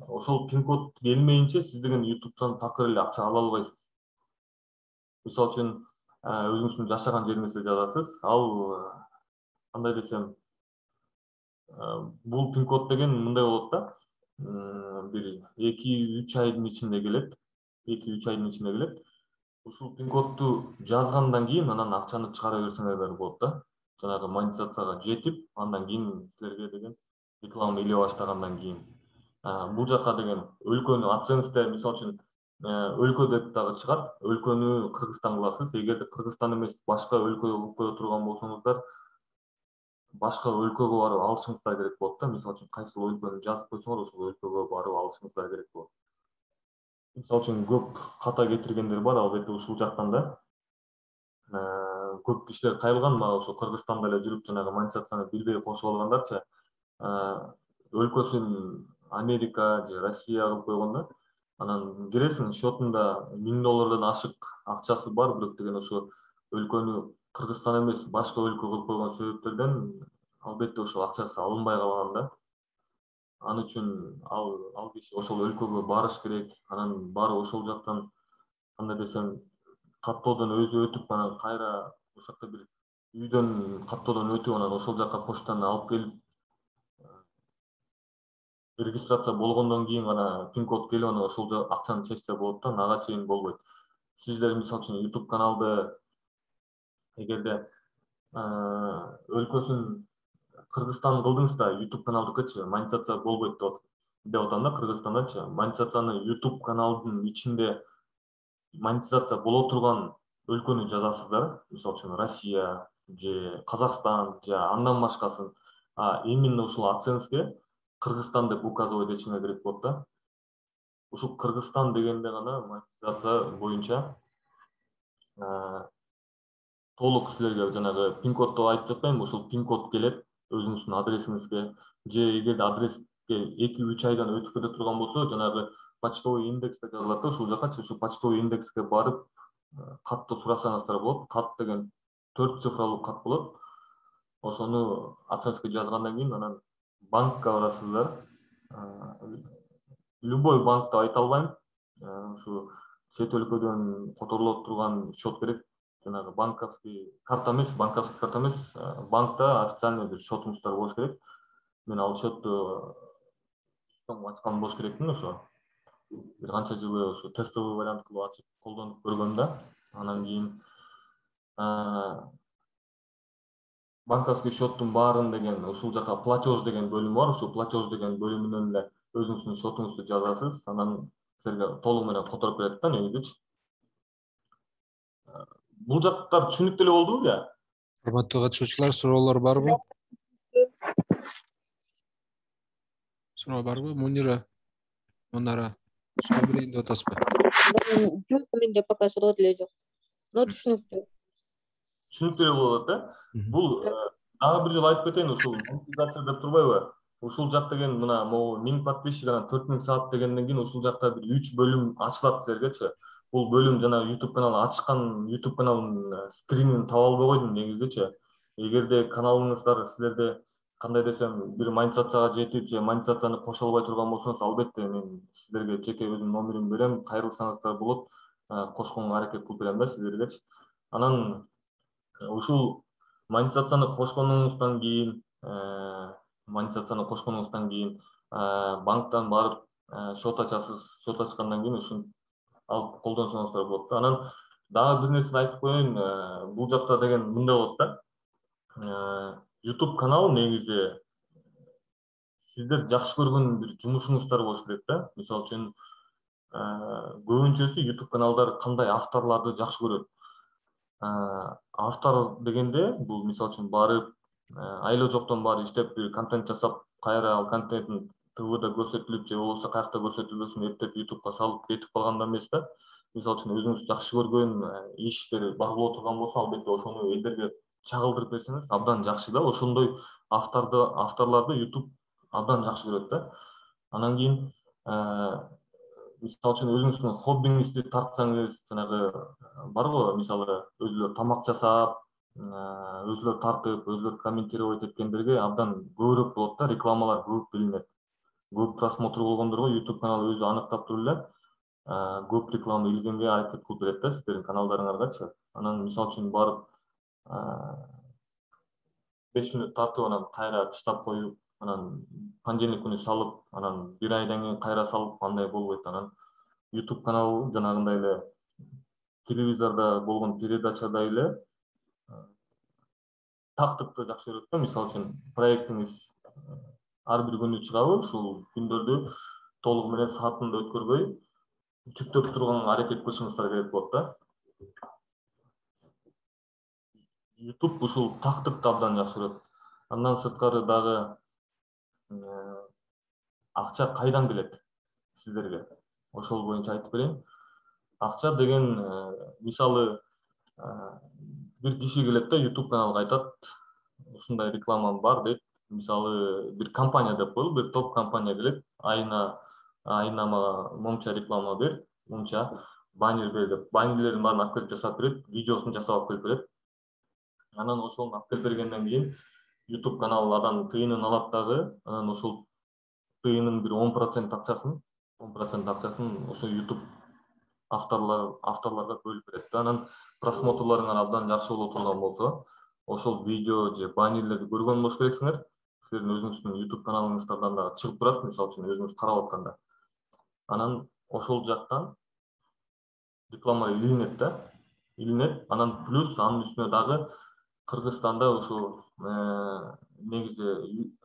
Ошол пин-код келмейинче сиз деген YouTube'дан такыр эле акча ала албайсыз. Мисалы үчүн өзүңүздүн жашаган жериңизди жазасыз. Ал кандай десем, бул пин-код деген мындай болот да. Бир 2-3 айдын ичинде келет. 2-3 айдын ичинде келет. Ушул пин-кодду жазгандан кийин анан акчаны чыгара берсеңер болот да. Жанагы монетизацияга жетип, андан кийин силерге деген реклама иле баштагандан кийин. Бул жака деген өлкөнү AdSense'де мисалы үчүн өлкө деп дагы чыгат. Өлкөнү Кыргызстан кыласыз. Эгерде Кыргызстан эмес башка өлкөгө кылып кое турган болсоңуздар, башка өлкөгө барып алышыңыздар керек болот да. Мисалы үчүн кайсыл өлкөнү жазып койсоңор, ошол өлкөгө барып алышыңыздар керек болот. Мисалы үчүн көп ката кетиргендер бар, албетте ушул жактан да. Көп кишилер кайрылган, мага ошо Кыргызстанда эле жүрүп жанагы монетизацияны бирдей кошуп алгандарчы, өлкөсүн Америка же Россия кылып койгон да. Анан киресиң, счетунда $1000 ашык акчасы бар, бирок деген ошо өлкөнү Кыргызстан эмес башка өлкө кылып койгон себептерден албетте ошол акчасы алынбай калган да. Аны үчүн ал киши ошол өлкөгө барыш керек. Анан барып ошол жактан кандай десем, каттоодон өзү өтүп, анан кайра ошол жакта бир үйдөн каттоодон өтүп, анан ошол жака почтаны алып келип регистрация болгондон кийин гана пин-код келип, анан ошол акчаны чечсе болот да, ага чейин болбойт. Сиздер мисалы үчүн YouTube каналды эгерде өлкөсүн Кыргызстан кылдыңыз да, YouTube каналдыкычы монетизация болбойт деп атам да. Кыргызстандачы монетизацияны YouTube каналдын ичинде монетизация боло турган өлкөнү жазасыздар. Мисалы үчүн Россия же Казакстан же андан башкасын. Именно ушул AdSense'ге Кыргызстан деп указывать этишиңер керек болот да. Ушул Кыргызстан дегенде гана монетизация боюнча толук силерге жанагы пин-кодду айтып жатпаймынбы, ушул пин-код келет өзүңүздүн адресиңизге. Же эгерде адреске 2-3 айдан өтүп кете турган болсо, жанагы почтовый индексте жазылат да, ушул жакачы ушу почтовый индекске барып катты сурасаңыздар болот. Кат деген 4 цифралуу кат болот. Ошону AdSense'ге жазгандан кийин анан банкка барасыздар. Любой банкты айта албайм. Ушу чет өлкөдөн которулуп турган счет керек. Жанагы банковский карта эмес, банкта официальный бир счетуңуздар болуш керек. Мен ал счетту ачкан болуш керекмин ошо. Бир канча жылы ошо тестовый вариант кылып ачып колдонуп көргөм да. Анан кийин банковский счеттун баарын деген ушул жака платеж деген бөлүм бар. Ушул платеж деген бөлүмүнөн эле өзүңүздүн счетуңузду жазасыз. Анан силерге толугу менен которуп берет да, негизичи. Бул жактар түшүнүктүү эле болдубу я? Урматтуу катышуучулар, суроолор барбы? Суроо барбы? Мунара, суроо берейин деп атасызбы? Жок, менде пока суроо деле жок. Но түшүнүктүү. Түшүнүктүү эле болот да. Бул дагы бир жолу айтып кетейин, ушул монетизация деп турбайбы? Ушул жак деген мына могу 1000 подписчик анан 4000 саат дегенден кийин ушул жакта бир 3 бөлүм ачылат силергечи. бул бөлүм жана YouTube канал ачкан YouTube каналдын скринин таба албай койдум негизичи. Эгерде каналыңыздар силерде кандай десем бир монетизацияга жетип же монетизацияны кошо албай турган болсоңуз, албетте мен силерге жеке өзүмдүн номеримди берем, кайрылсаңыздар болот, кошконго аракет кылып берем да силергечи. Анан ушул монетизацияны кошконуңуздан кийин банктан барып шот ачасыз. Шот ачкандан кийин ушуну алып колдонсоңуздар болот да. Анан дагы бир нерсени айтып коеюн, бул жакта деген мындай болот да. YouTube канал негизи сиздер жакшы көргөн бир жумушуңуздар болуш керек да. Мисалы үчүн көбүнчөсү YouTube каналдар кандай авторлорду жакшы көрөт. Автор дегенде бул мисалы үчүн барып айла жоктон баары иштеп бир контент жасап, кайра ал контентин ТВда көрсөтүлүп же болбосо каякта көрсөтүлбөсүн эптеп YouTubeга салып кетип калганда эмес да. Мисалы үчүн өзүңүз жакшы көргөн иштер бар боло турган болсо, албетте ошону элдерге чагылдырып берсеңиз абдан жакшы да. Ошондой авторлорду YouTube абдан жакшы көрөт да. Анан кийин мисалы үчүн өзүңүздүн хоббиңизди тартсаңыз, жанагы барбы, мисалы өзүлөр тамак жасап, өзүлөр тартып, өзүлөр комментировать эткендерге абдан көбүрөөк болот да, рекламалар көп билинет. Көп просмотр болгондорго YouTube канал өзү аныктап туруп эле көп реклама илгенге аракет кылып берет да сиздердин каналдарыңаргачы. Анан мисалы үчүн барып 5 мүнөт тартып, анан кайра таштап коюп, анан понедельник күнү салып, анан бир айдан кийин кайра салып, андай болбойт. Анан YouTube канал жанагындай эле телевизордо болгон передачадай эле тактыкты жакшы көрөт да. Мисалы үчүн проектиңиз ар бир күнү чыгабы, ушул күндөрдү толугу менен саатында өткөрбөй жүктөп турганга аракет кылышыңыздар керек болот да. YouTube ушул тактыкты абдан жакшы көрөт. Андан сырткары дагы акча кайдан келет сиздерге? Ошол боюнча айтып берейин. Акча деген мисалы бир киши келет да, YouTube каналга айтат, ушундай рекламам бар дейт. Мисалы бир компания деп коелу, бир топ компания келет, айына мага монча реклама бер, мынча баннер бер деп, баннерлердин баарын алып келип жасап берет, видеосун жасап алып келип берет. Анан ошону алып келип бергенден кийин YouTube канал адан тыйынын алат дагы, анан ошол тыйынын бир 10% акчасын ошо YouTube авторлорго бөлүп берет да. Анан просмотрларыңар абдан жакшы боло турган болсо, ошол видео же баннерлерди көргөн болуш керексиңер. Силердин өзүңүздүн YouTube каналыңыздардан да чыгып турат, мисалы үчүн өзүңүз карап атканда. Анан ошол жактан реклама илинет да, Анан плюс анын үстүнө дагы Кыргызстанда ушу негизи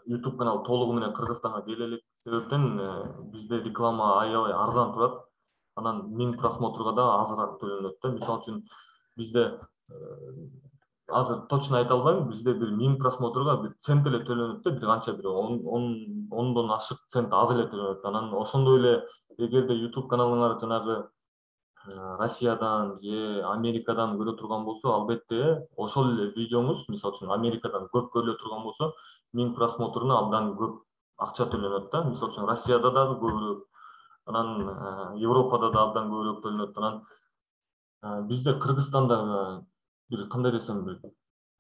YouTube канал толугу менен Кыргызстанга келе элек себептен бизде реклама аябай арзан турат. Анан 1000 просмотрга да азыраак төлөнөт да. Мисалы үчүн бизде азыр точно айта албайм, бизде бир 1000 просмотрга бир цент эле төлөнөт да, бир канча бир 10дон ашык цент аз эле төлөнөт. Анан ошондой эле эгерде YouTube каналыңар жанагы Россиядан же Америкадан көрө турган болсо, албетте ошол эле видеоңуз, мисалы үчүн Америкадан көп көрүлө турган болсо, 1000 просмотруна абдан көп акча төлөнөт да. Мисалы үчүн Россияда дагы көбүрөөк, анан Европада да абдан көбүрөөк төлөнөт. Анан бизде Кыргызстанда бир кандай десем, бир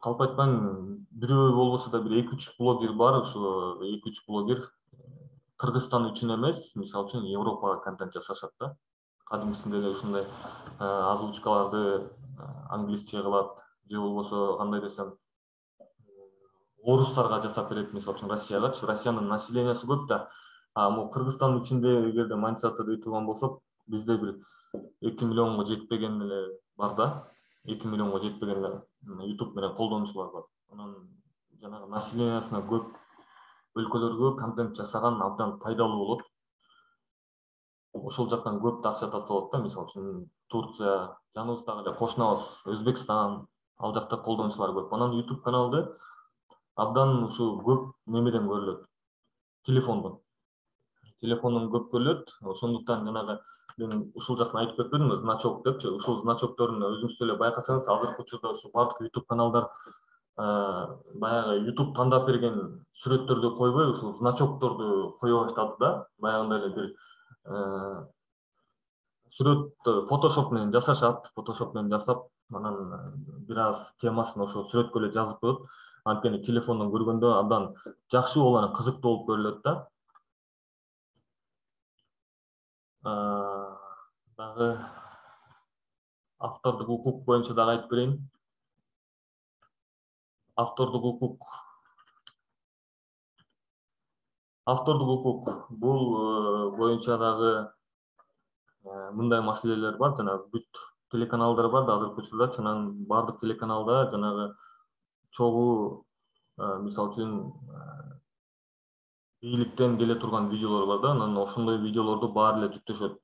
калп айтпайм, бирөө болбосо да бир 2-3 блогер бар. Ошо 2-3 блогер Кыргызстан үчүн эмес, мисалы үчүн Европага контент жасашат да. Кадимкисинде эле ушундай озвучкаларды англисче кылат, же болбосо кандай десем, орустарга жасап берет, мисалы үчүн Россиягачы. Россиянын населениясы көп да. Могу Кыргызстандын ичинде эгерде монетизация дей турган болсок, бизде бир 2 миллионго жетпеген эле бар да. 2 миллионго жетпеген эле YouTube менен колдонуучулар бар. Анан жанагы населениясына көп өлкөлөргө контент жасаган абдан пайдалуу болот. Ошол жактан көп акча тартып алат да. Мисалы үчүн Турция, жаныбыздагы эле кошунабыз Өзбекстан, ал жакта колдонуучулар көп. Анан YouTube каналды абдан ушу көп немеден көрүлөт. Телефондон көп көрүлөт. Ошондуктан жанагы мен ушул жактан айтып кетпедимби, значок депчи. Ушул значокторун өзүңүз деле байкасаңыз, азыркы учурда ушу бардык YouTube каналдар баягы YouTube тандап берген сүрөттөрдү койбой, ушул значокторду кое баштады да. Баягындай эле бир сүрөт Photoshop менен жасашат, Photoshop менен жасап, анан бир аз темасын ошо сүрөткө эле жазып коет. Анткени телефондон көргөндө абдан жакшы болуп, анан кызыктуу болуп көрүлөт да. Дагы автордук укук боюнча дагы айтып берейин. Автордук укук бул боюнча дагы мындай маселелер бар. Жана бүт телеканалдар бар да азыркы учурда, анан бардык телеканалда жанагы чогуу мисалы үчүн бийликтен келе турган видеолор бар да, анан ошондой видеолорду баары эле жүктөшөт.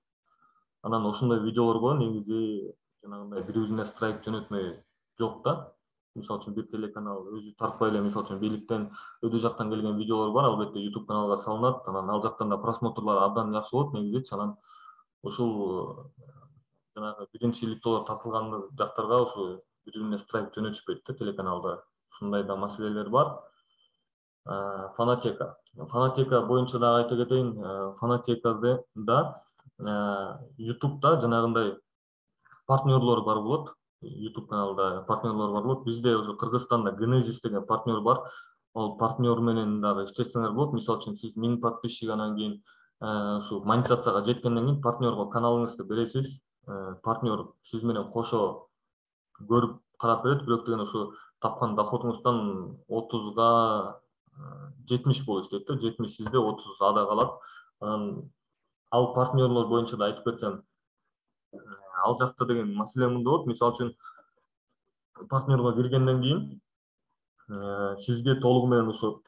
Анан ошондой видеолорго негизи жанагындай бири-бирине страйк жөнөтмөй жок да. Мисалы үчүн бир телеканал өзү тартпай эле, мисалы үчүн бийликтен өтө жактан келген видеолор бар, албетте YouTube каналга салынат, анан ал жактан да просмотрлар абдан жакшы болот негизи. Анан ушул жанагы биринчи лицолор тартылган жактарга ушу бири-бирине страйк жөнөтүшпөйт да телеканалда. Ушундай да маселелер бар. Фонотека боюнча дагы айта кетейин. Фонотекада YouTube'да жанагындай партнерлор бар болот. YouTube каналда партнерлор бар болот. Бизде уже Кыргызстанда Genesis деген партнер бар. Ал партнер менен дагы иштесеңер болот. Мисалы үчүн сиз 1000 подписчик, анан кийин ушу монетизацияга жеткенден кийин партнерго каналыңызды бересиз. Партнер сиз менен кошо көрүп карап берет, бирок деген ушу тапкан доходуңуздан 30га 70 болуп иштейт да. 70 сизде, 30 ада калат. Анан ал партнерлор боюнча да айтып кетсем, ал жакта деген маселе мындай болот. Мисалы үчүн партнерго киргенден кийин сизге толугу менен ушу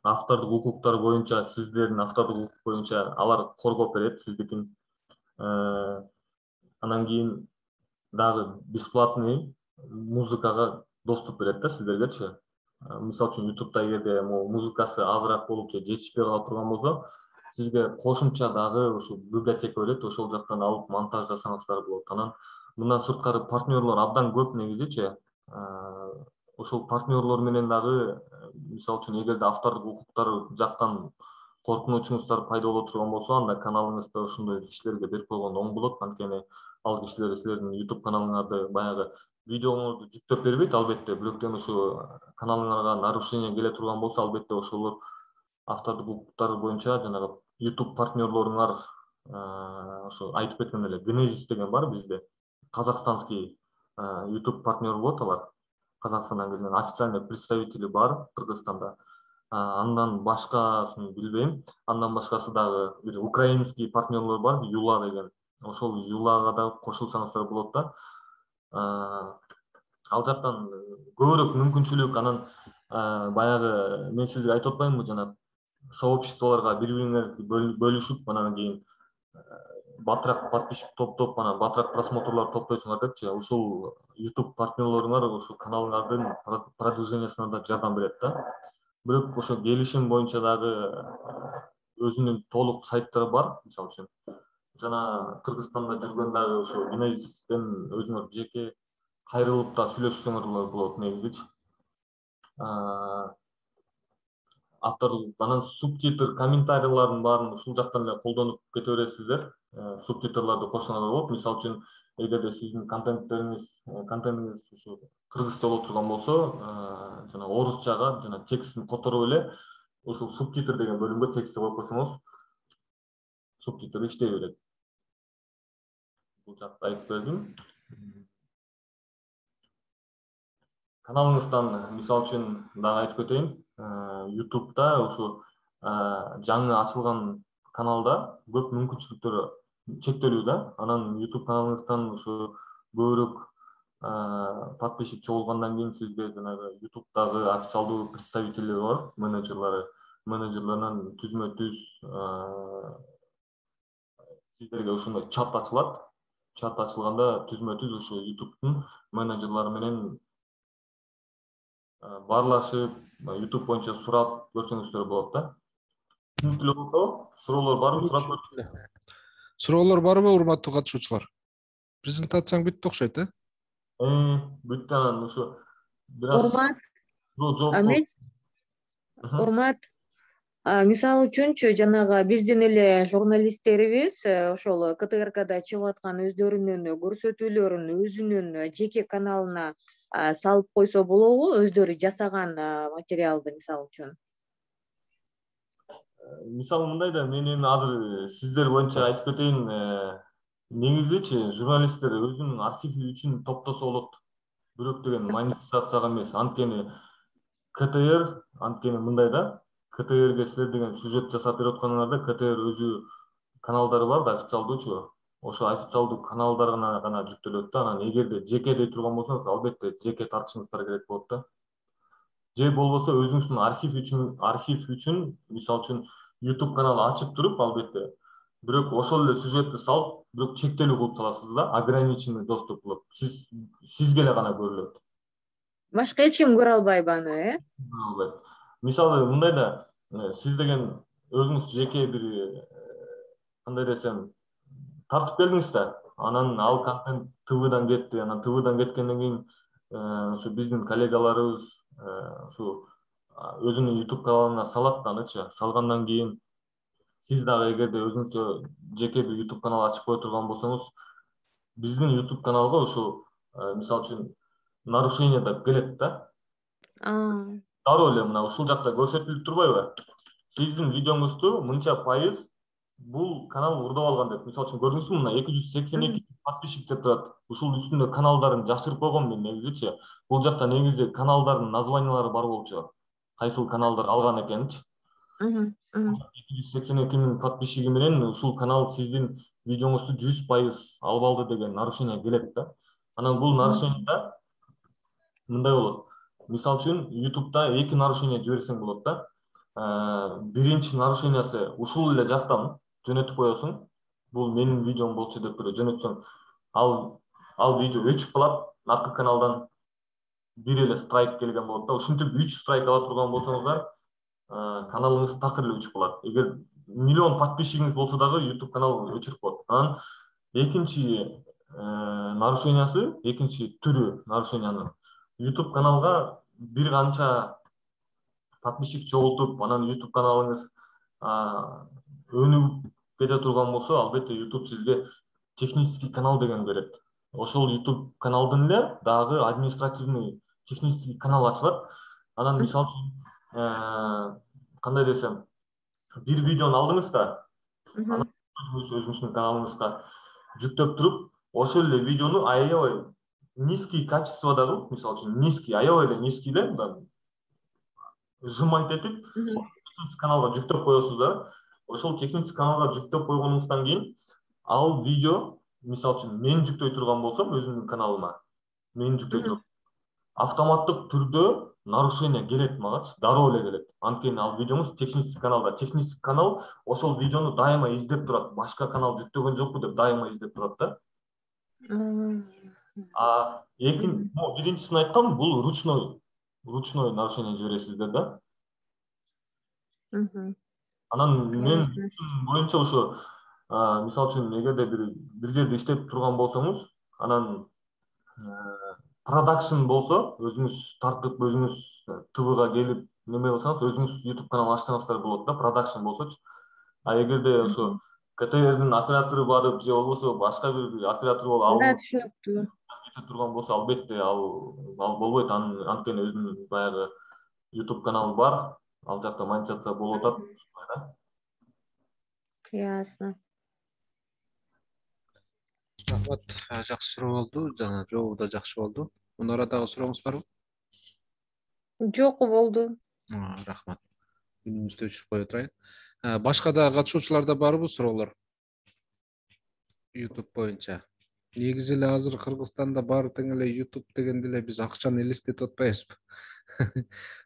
автордук укуктар боюнча, сиздердин автордук укук боюнча алар коргоп берет сиздикин. Анан кийин дагы бесплатный музыкага доступ берет да сиздергечи. Мисалы үчүн YouTube'да эгерде музыкасы азыраак болуп же жетишпей калып турган болсо, сизге кошумча дагы ушу библиотека берет, ошол жактан алып монтаждасаңыздар болот. Анан мындан сырткары партнерлор абдан көп негизичи. Ошол партнерлор менен дагы мисалы үчүн эгерде автордук укуктар жактан коркунучуңуздар пайда боло турган болсо, анда каналыңызды ошондой кишилерге берип койгон оң болот. Анткени ал кишилер силердин YouTube каналыңарды баягы видеоңорду жүктөп бербейт, албетте. Бирок ушу каналыңарга нарушение келе турган болсо, албетте ошолор автордук укуктар боюнча жанагы YouTube партнерлоруңар ошо айтып кеткен эле Genesis деген бар бизде. Казакстанский YouTube партнер болот алар. Казакстандан келген официальный представители бар Кыргызстанда. Андан башкасын билбейм. Андан башкасы дагы бир украинский партнерлор бар, Юла деген. Ошол Юлага да кошулсаңыздар болот да. Ал жактан көбүрөөк мүмкүнчүлүк, анан баягы мен сизге айтып атпаймынбы, жана сообществолорго бири-бириңерди бөлүшүп, анан кийин батыраак подписчик топтоп, анан батыраак просмотрлар топтойсуңар депчи. Ушул YouTube партнерлоруңар ушул каналыңардын продвижениясына да жардам берет да. Бирок ошо келишим боюнча дагы өзүнүн толук сайттары бар, мисалы үчүн. Жана Кыргызстанда жүргөн дагы ошо Genesis'тен өзүңөр жеке кайрылып да сүйлөшсөңөр болот негизичи. Автордук анан субтитр комментарийлардын баарын ушул жактан эле колдонуп кете бересиздер. Субтитрларды кошсоңор болот. Мисалы үчүн эгерде сиздин контентиңиз ушу кыргызча боло турган болсо, жана орусчага жана текстин которуп эле ушул субтитр деген бөлүмгө текстти коюп койсоңуз, субтитр иштей берет. Бул жакта айтып бердим. Каналыңыздан мисалы үчүн дагы айтып кетейин. YouTube'да ушу жаңы ачылган каналда көп мүмкүнчүлүктөр чектелүү да. Анан YouTube каналыңыздан ушу көбүрөөк подписчик чогулгандан кийин сизге жанагы YouTube'дагы официалдуу представителдер бар, менеджерлеринен түзмө-түз сиздерге ушундай чат ачылат. Чат ачылганда түзмө-түз ушу YouTube'дун менеджерлери менен баарлашып, YouTube боюнча сурап көрсөңүздөр болот да. Түшүнүктүү болсо, суроолор барбы? Сурап көрсөңүздөр. Суроолор барбы, урматтуу катышуучулар? Презентацияң бүттү окшойт, Бүттү. Анан ушу бир аз Урмат, Амет, урмат. Мисалы үчүнчү жанагы биздин эле журналисттерибиз ошол КТРКда чыгып аткан өздөрүнүн көрсөтүүлөрүн өзүнүн жеке каналына салып койсо болобу, өздөрү жасаган материалды мисалы үчүн? Мисалы мындай да, мен эми азыр сиздер боюнча айтып кетейин. Негизичи журналисттер өзүнүн архиви үчүн топтосо болот. Бирок деген монетизацияга эмес. Анткени мындай да, КТРге силер деген сюжет жасап берип атканыңарда, КТР өзү каналдары бар да, официалдуучу. Ошо официалдуу каналдарына гана жүктөлөт да. Анан эгерде жеке дей турган болсоңуз, албетте жеке тартышыңыздар керек болот да. Же болбосо өзүңүздүн архив үчүн мисалы үчүн YouTube канал ачып туруп, албетте. Бирок ошол эле сюжетти салып, бирок чектелүү кылып саласыз да, ограниченный доступ кылып. Сизге эле гана көрүлөт. Башка эч ким көрө албайбы аны, Албайт. Мисалы мындай да, сиз деген өзүңүз жеке бир кандай десем тартып келдиңиз да, анан ал контент ТВдан кетти, анан ТВдан кеткенден кийин ушу биздин коллегаларыбыз ушу өзүнүн YouTube каналына салат да, анычы салгандан кийин сиз дагы эгерде өзүңүзчө жеке бир YouTube канал ачып кое турган болсоңуз, биздин YouTube каналга ушу мисалы үчүн нарушение деп келет да. Дароо эле мына ушул жакта көрсөтүлүп турбайбы? Сиздин видеоңузду мынча пайыз бул канал урдап алган деп. Мисалы үчүн көрдүңүзбү, мына 282 подписчик деп турат. Ушул үстүндө каналдарын жашырып койгон мен негизичи. Бул жакта негизи каналдардын названиялары бар болуп чыгат. Кайсыл каналдар алган экенчи. 282 миң подписчиги менен ушул канал сиздин видеоңузду 100% алып алды деген нарушение келет да. Анан бул нарушение мындай болот. Мисалы үчүн YouTube'да 2 нарушение жиберсең болот да. Биринчи нарушениясы ушул эле жактан жөнөтүп коесуң. Бул менин видеом болчу деп жөнөтсөң, ал видео өчүп калат, аркы каналдан бир эле страйк келген болот да. Ушинтип 3 страйк ала турган болсоңуздар, каналыңыз такыр эле өчүп калат. Эгер миллион подписчигиңиз болсо дагы YouTube канал өчүрүп коет. Анан экинчи нарушениясы, экинчи түрү нарушениянын YouTube каналга бир канча подписчик чогултуп, анан YouTube каналыңыз өнүгүп кете турган болсо, албетте YouTube сизге технический канал деген берет. Ошол YouTube каналдын эле дагы административный технический канал ачылат. Анан мисалы үчүн кандай десем, бир видеону алдыңыз да, анан өзүңүздүн каналыңызга жүктөп туруп, ошол эле видеону аябай низкий качестводагы, мисалы үчүн низкий, аябай эле низкий эле жымайт этип технический каналга жүктөп коесуздар. Ошол технический каналга жүктөп койгонуңуздан кийин ал видео, мисалы үчүн мен жүктөй турган болсом өзүмдүн каналыма, мен жүктөй турган автоматтык түрдө нарушение келет магачы, дароо эле келет. Анткени ал видеоңуз технический каналда. Технический канал ошол видеону дайыма издеп турат. Башка канал жүктөгөн жокпу деп дайыма издеп турат да. Биринчисин айткам, бул ручной нарушение жибересиздер да. Анан мен боюнча ошо мисалы үчүн эгерде бир жерде иштеп турган болсоңуз, анан продакшн болсо, өзүңүз тартып, өзүңүз ТВга келип неме кылсаңыз, өзүңүз YouTube канал ачсаңыздар болот да, продакшн болсочу. Эгерде ошо КТРдин оператору барып, же болбосо башка бир оператор болуп Да, түшүнүктүү. кете турган болсо, албетте ал болбойт. Анткени өзүнүн баягы YouTube каналы бар, ал жакта монетизация болуп атат. Ясно. Рахмат, жакшы суроо болду, жана жообу да жакшы болду. Мунара дагы сурооңуз барбы? Жок болду. Рахмат. Күнүмүздү өчүрүп кое турайын. Башка да катышуучуларда барбы суроолор? YouTube боюнча. Негизи эле азыр Кыргызстанда баары тең эле YouTube дегенде эле биз акчаны элестетип атпайбызбы?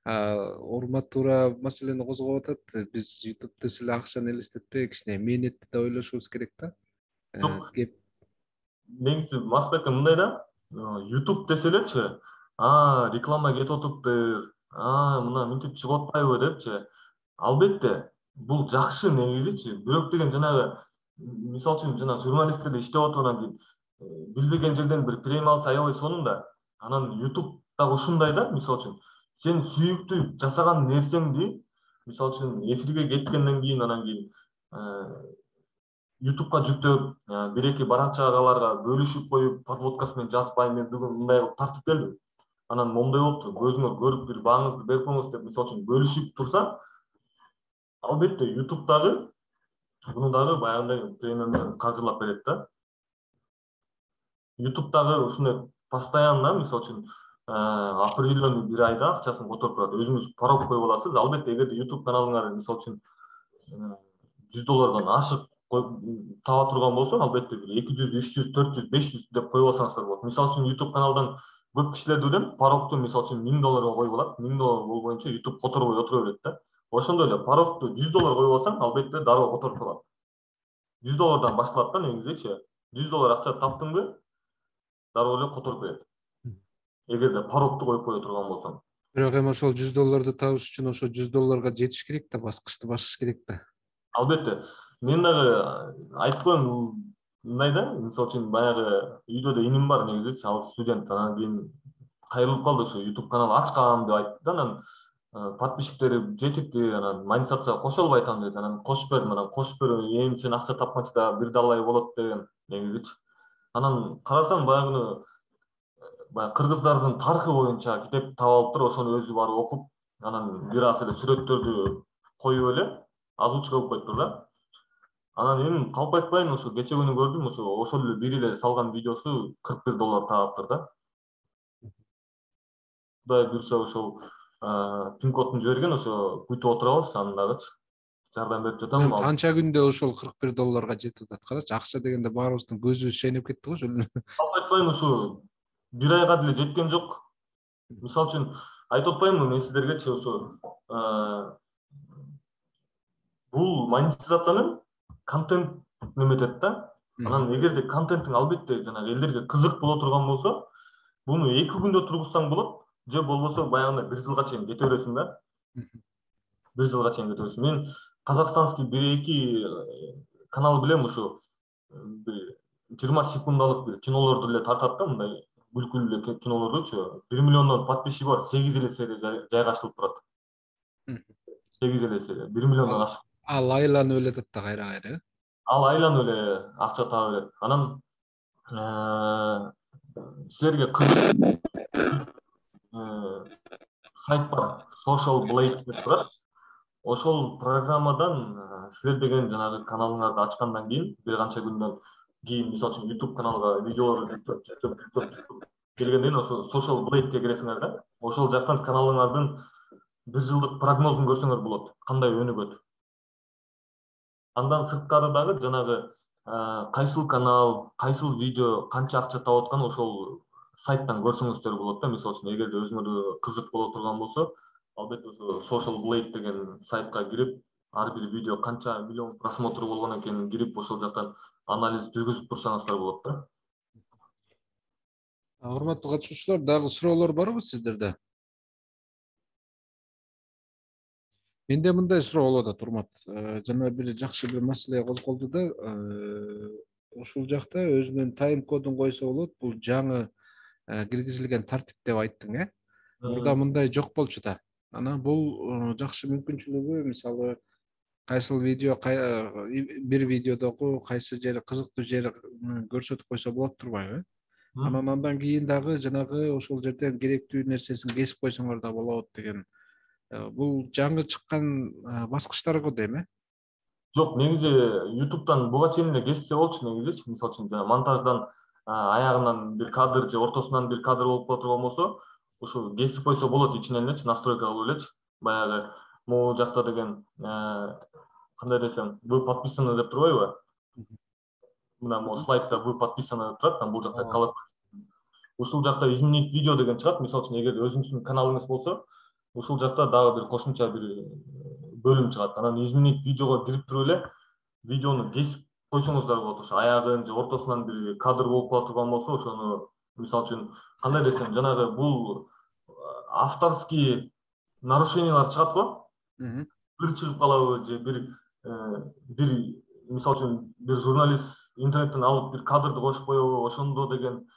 Урматтуура маселени козгоп атат. Биз YouTube десе эле акчаны элестетпей, кичине мээнетти да ойлошубуз керек да. Негизи максат мындай да, YouTube десе элечи, реклама кетип атыптыр, мына мынтип чыгып атпайбы депчи. Албетте, бул жакшы негизичи. Бирок деген жанагы, мисалы үчүн жана журналисттерде иштеп атгандан кийин билбеген жерден бир премия алса аябай сонун да. Анан YouTube дагы ушундай да, мисалы үчүн сен сүйүктүү жасаган нерсеңди, мисалы үчүн эфирге кеткенден кийин анан кийин YouTube'га жүктөп, бир эки баракчаларга бөлүшүп коюп, подводкасы менен жазбайм, мен бүгүн мындай кылып тартып келдим. Анан момундай болупту, көзүңөр көрүп бир бааңызды берип коюңуз деп, мисалы үчүн бөлүшүп турса, албетте YouTube дагы буну дагы баягындай премиум менен каржылап берет да. YouTube дагы ушундай постоянно, мисалы үчүн, определенный бир айда акчасын которуп турат. Өзүңүз порог коюп аласыз. Албетте, эгерде YouTube каналыңар, мисалы үчүн, $100 ашык таба турган болсо, албетте 200, 300, 400, 500 деп коюп алсаңыздар болот. Мисалы үчүн YouTube каналдан көп кишилерди билем, порогду мисалы үчүн $1000 коюп алат. $1000 боюнча YouTube которбой отура берет да. Ошондой эле порогду $100 коюп алсаң, албетте дароо которуп калат. $100 башталат да негизичи. $100 акча таптыңбы, дароо эле которуп берет. Эгерде порогду коюп кое турган болсоң. Бирок эми ошол $100 табыш үчүн ошо $100 жетиш керек да, баскычты басыш керек да. Албетте. Мен дагы айтып коем, мындай да, мисалы үчүн баягы үйдө да иним бар негизи, ал студент, анан кийин кайрылып калды, ушу YouTube канал ачкам деп айтты да, анан подписчиктери жетипти, анан монетизацияга кошо албай атам деди, анан кошуп бердим, анан кошуп берип, эми сен акча тапканча бир далай болот деген негизичи. Анан карасам баягы кыргыздардын тарыхы боюнча китеп таап алыптыр, ошону өзү барып окуп, анан бир аз эле сүрөттөрдү коюп эле озвучка кылып коюптур да. Анан эми калп айтпайын, ошо кече күнү көрдүм, ошол эле бири эле салган видеосу $41 тааптыр да. Кудай буйрса ошол пин кодун жиберген, ошо күтүп отурабыз, анын дагычы жардам берип жатам. Канча күндө ошол $41 жетип атат, карачы, акча дегенде баарыбыздын көзүбүз чайнап кетти го ошол. Калп айтпайын, ушу бир айга деле жеткен жок. Мисалы үчүн айтып атпаймынбы мен сиздергечи, ошо бул монетизациянын контент неметет да. Анан эгерде контентиң албетте жанагы элдерге кызык боло турган болсо, буну 2 күндө тургузсаң болот, же болбосо баягындай 1 жылга чейин кете бересиң да. 1 жылга чейин кете бересиң. Мен казакстанский 1-2 канал билем, ушу 20 секундалык бир кинолорду эле тартат да, мындай бүлкүлүү эле кинолордучу. 1 миллиондон подписчиги бар, 8 эле серия жайгашылып турат. 8 эле серия, 1 миллиондон ашык. Ал айланып эле атат да кайра-кайра. Ал айланып эле акча таап берет. Анан силерге кызык сайт бар, Social Blade деп турат. Ошол программадан силер деген жанагы каналыңарды ачкандан кийин, бир канча күндөн кийин, мисалы үчүн YouTube каналга видеолорду жүктөп келгенден кийин ошо Social Blade'ге киресиңер да. Ошол жактан каналыңардын 1 жылдык прогнозун көрсөңөр болот, кандай өнүгөт. Андан сырткары дагы жанагы кайсыл канал, кайсыл видео канча акча таап атканын ошол сайттан көрсөңүздөр болот да. Мисалы үчүн эгерде өзүңөргө кызык боло турган болсо, албетте ошо Social Blade деген сайтка кирип, ар бир видео канча миллион просмотр болгон экенин кирип, ошол жактан анализ жүргүзүп турсаңыздар болот да. Урматтуу катышуучулар, дагы суроолор барбы сиздерде? Менде мындай суроо болот атат, Урмат. Жана бир жакшы бир маселе козголду да. Ушул жакта өзүнүн тайм кодун койсо болот. Бул жаңы киргизилген тартип деп айттың, Мурда мындай жок болчу да. Анан бул жакшы мүмкүнчүлүгү, мисалы, кайсыл видео, бир видеодогу кайсы жери кызыктуу жери көрсөтүп койсо болот турбайбы? Анан андан кийин дагы жанагы ошол жерден керектүү нерсесин кесип койсоңор да болот деген. Бул жаңы чыккан баскычтар го дейм, Жок, негизи YouTube'дан буга чейин эле кессе болчу негизи. Мисалы үчүн монтаждан аягынан бир кадр же ортосунан бир кадр болуп кала турган болсо, ушу кесип койсо болот ичинен элечи, настройка кылып элечи. Баягы могу жакта деген кандай десем, вы подписаны деп турбайбы? Мына могу слайдта вы подписаны деп турат, бул жакта колокольчик. Ушул жакта изменить видео деген чыгат. Мисалы үчүн эгер өзүңүздүн каналыңыз болсо, ушул жакта дагы бир кошумча бир бөлүм чыгат. Анан изменить видеого кирип туруп эле видеону кесип койсоңуздар болот. Ошо аягын же ортосунан бир кадр болуп кала турган болсо, ошону мисалы үчүн кандай десем, жанагы бул авторский нарушениялар чыгат го. Бир чыгып калабы же бир мисалы үчүн бир журналист интернеттен алып бир кадрды кошуп коебу, ошондо деген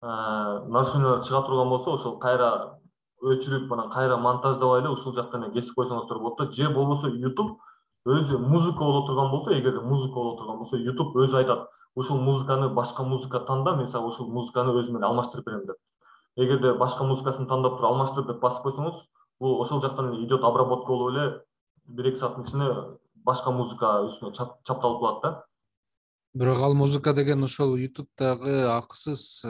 нарушениялар чыга турган болсо, ошол кайра өчүрүп анан кайра монтаждабай эле ушул жактан эле кесип койсоңуздар болот да. Же болбосо YouTube өзү музыка боло турган болсо, эгерде музыка боло турган болсо, YouTube өзү айтат, ушул музыканы башка музыка танда, мен сага ушул музыканы өзүм менен алмаштырып берем деп. Эгерде башка музыкасын тандап туруп алмаштыр деп басып койсоңуз, бул ошол жактан идет обработка болуп эле 1-2 сааттын ичинде башка музыка үстүнө чапталып турат да. Бирок ал музыка деген ошол YouTube'дагы акысыз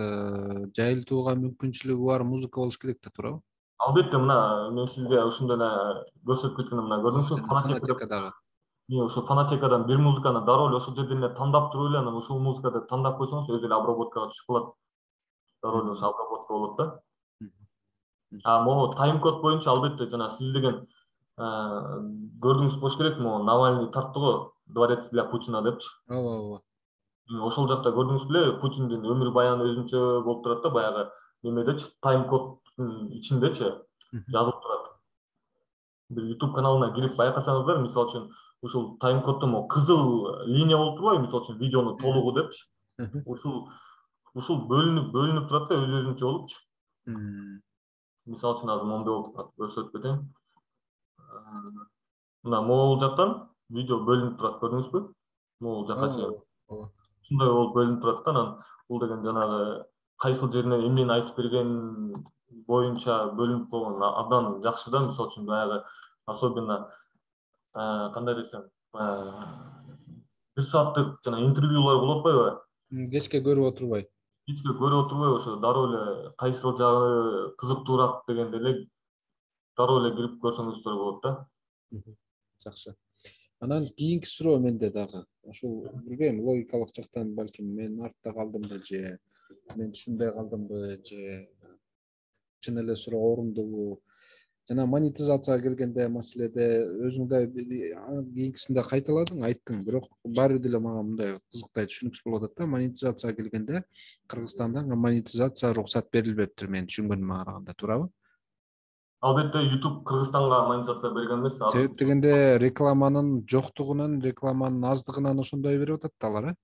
жайылтууга мүмкүнчүлүгү бар музыка болуш керек да, туурабы? Албетте, мына мен сизге ушундай эле көрсөтүп кеткенде мына көрдүңүзбү, Жана фонотека деп. фонотекадагы. Ошо фонотекадан бир музыканы дароо эле ошол жерден эле тандап туруп эле анан ушул музыка деп тандап койсоңуз өзү эле обработкага түшүп калат. Дароо эле ошо обработка болот да. Могу тайм-код боюнча албетте жана сиз деген көрдүңүз болуш керек, могу Навальный тартты го, дворец для Путина депчи. Ооба, ооба. Ошол жакта көрдүңүз беле, Путиндин өмүр баяны өзүнчө болуп турат да, баягы немедечи, тайм-коддун ичиндечи жазылып турат. Бир YouTube каналына кирип байкасаңыздар, мисалы үчүн ушул тайм-коддо могу кызыл линия болуп турбайбы, мисалы үчүн видеону толугу депчи. Ушул бөлүнүп турат да, өзүнчө болупчу. Мисалы үчүн азыр моундай болуп көрсөтүп кетейин. Мына могул жактан видео бөлүнүп турат, көрдүңүзбү? Могул жакка чейин. Ушундай болуп бөлүнүп турат да, анан бул деген жанагы кайсыл жерине эмнени айтып берген боюнча бөлүнүп койгон абдан жакшы да. Мисалы үчүн баягы особенно кандай десем, 1 сааттык жана интервьюлар болуп атпайбы? Кечке көрүп отурбай. Кечке көрүп отурбай ошо дароо эле кайсыл жагы кызыктуураак дегенде эле дароо эле кирип көрсөңүздөр болот да. Жакшы. Анан кийинки суроо менде дагы. Ошол билбейм, логикалык жактан балким мен артта калдымбы же мен түшүнбөй калдымбы же чын эле суроо орундубу? Жана монетизацияга келгенде маселеде өзүң да кийинкисинде кайталадың, айттың, бирок баары деле мага мындай кызыктай түшүнүксүз болуп атат да. Монетизацияга келгенде Кыргызстанда монетизация уруксат берилбептир менин түшүнгөнүмө караганда, туурабы? Албетте, YouTube Кыргызстанга монетизация берген эмес. Себеп дегенде рекламанын жоктугунан, рекламанын аздыгынан ошондой берип атат да алар,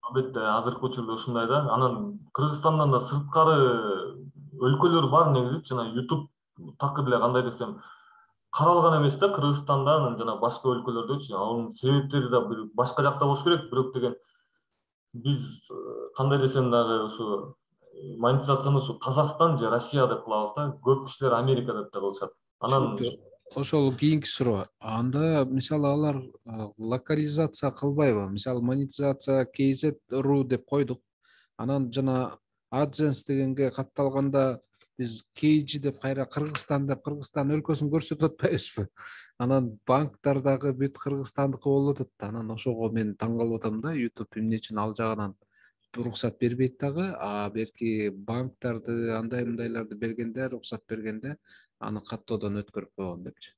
Албетте, азыркы учурда ушундай да. Анан Кыргызстандан да сырткары өлкөлөр бар негизи, жана YouTube такыр эле кандай десем, каралган эмес да Кыргызстанда, анан жана башка өлкөлөрдөчү. Анын себептери да башка жакта болуш керек, бирок деген биз кандай десем дагы ушу монетизацияны ушу Казакстан же Россия деп кылабыз да. Көп кишилер Америка деп да кылышат. Анан ошол кийинки суроо. Анда мисалы алар локализация кылбайбы? Мисалы монетизация KZ.ru деп койдук. Анан жана AdSense дегенге катталганда биз KG деп кайра Кыргызстан деп Кыргызстан өлкөсүн көрсөтүп атпайбызбы? Анан банктар дагы бүт Кыргызстандыкы болуп атат да. Анан ошого мен таң калып атам да, YouTube эмне үчүн ал жагынан уруксат бербейт дагы, берки банктарды андай мындайларды бергенде, уруксат бергенде аны каттоодон өткөрүп койгон депчи.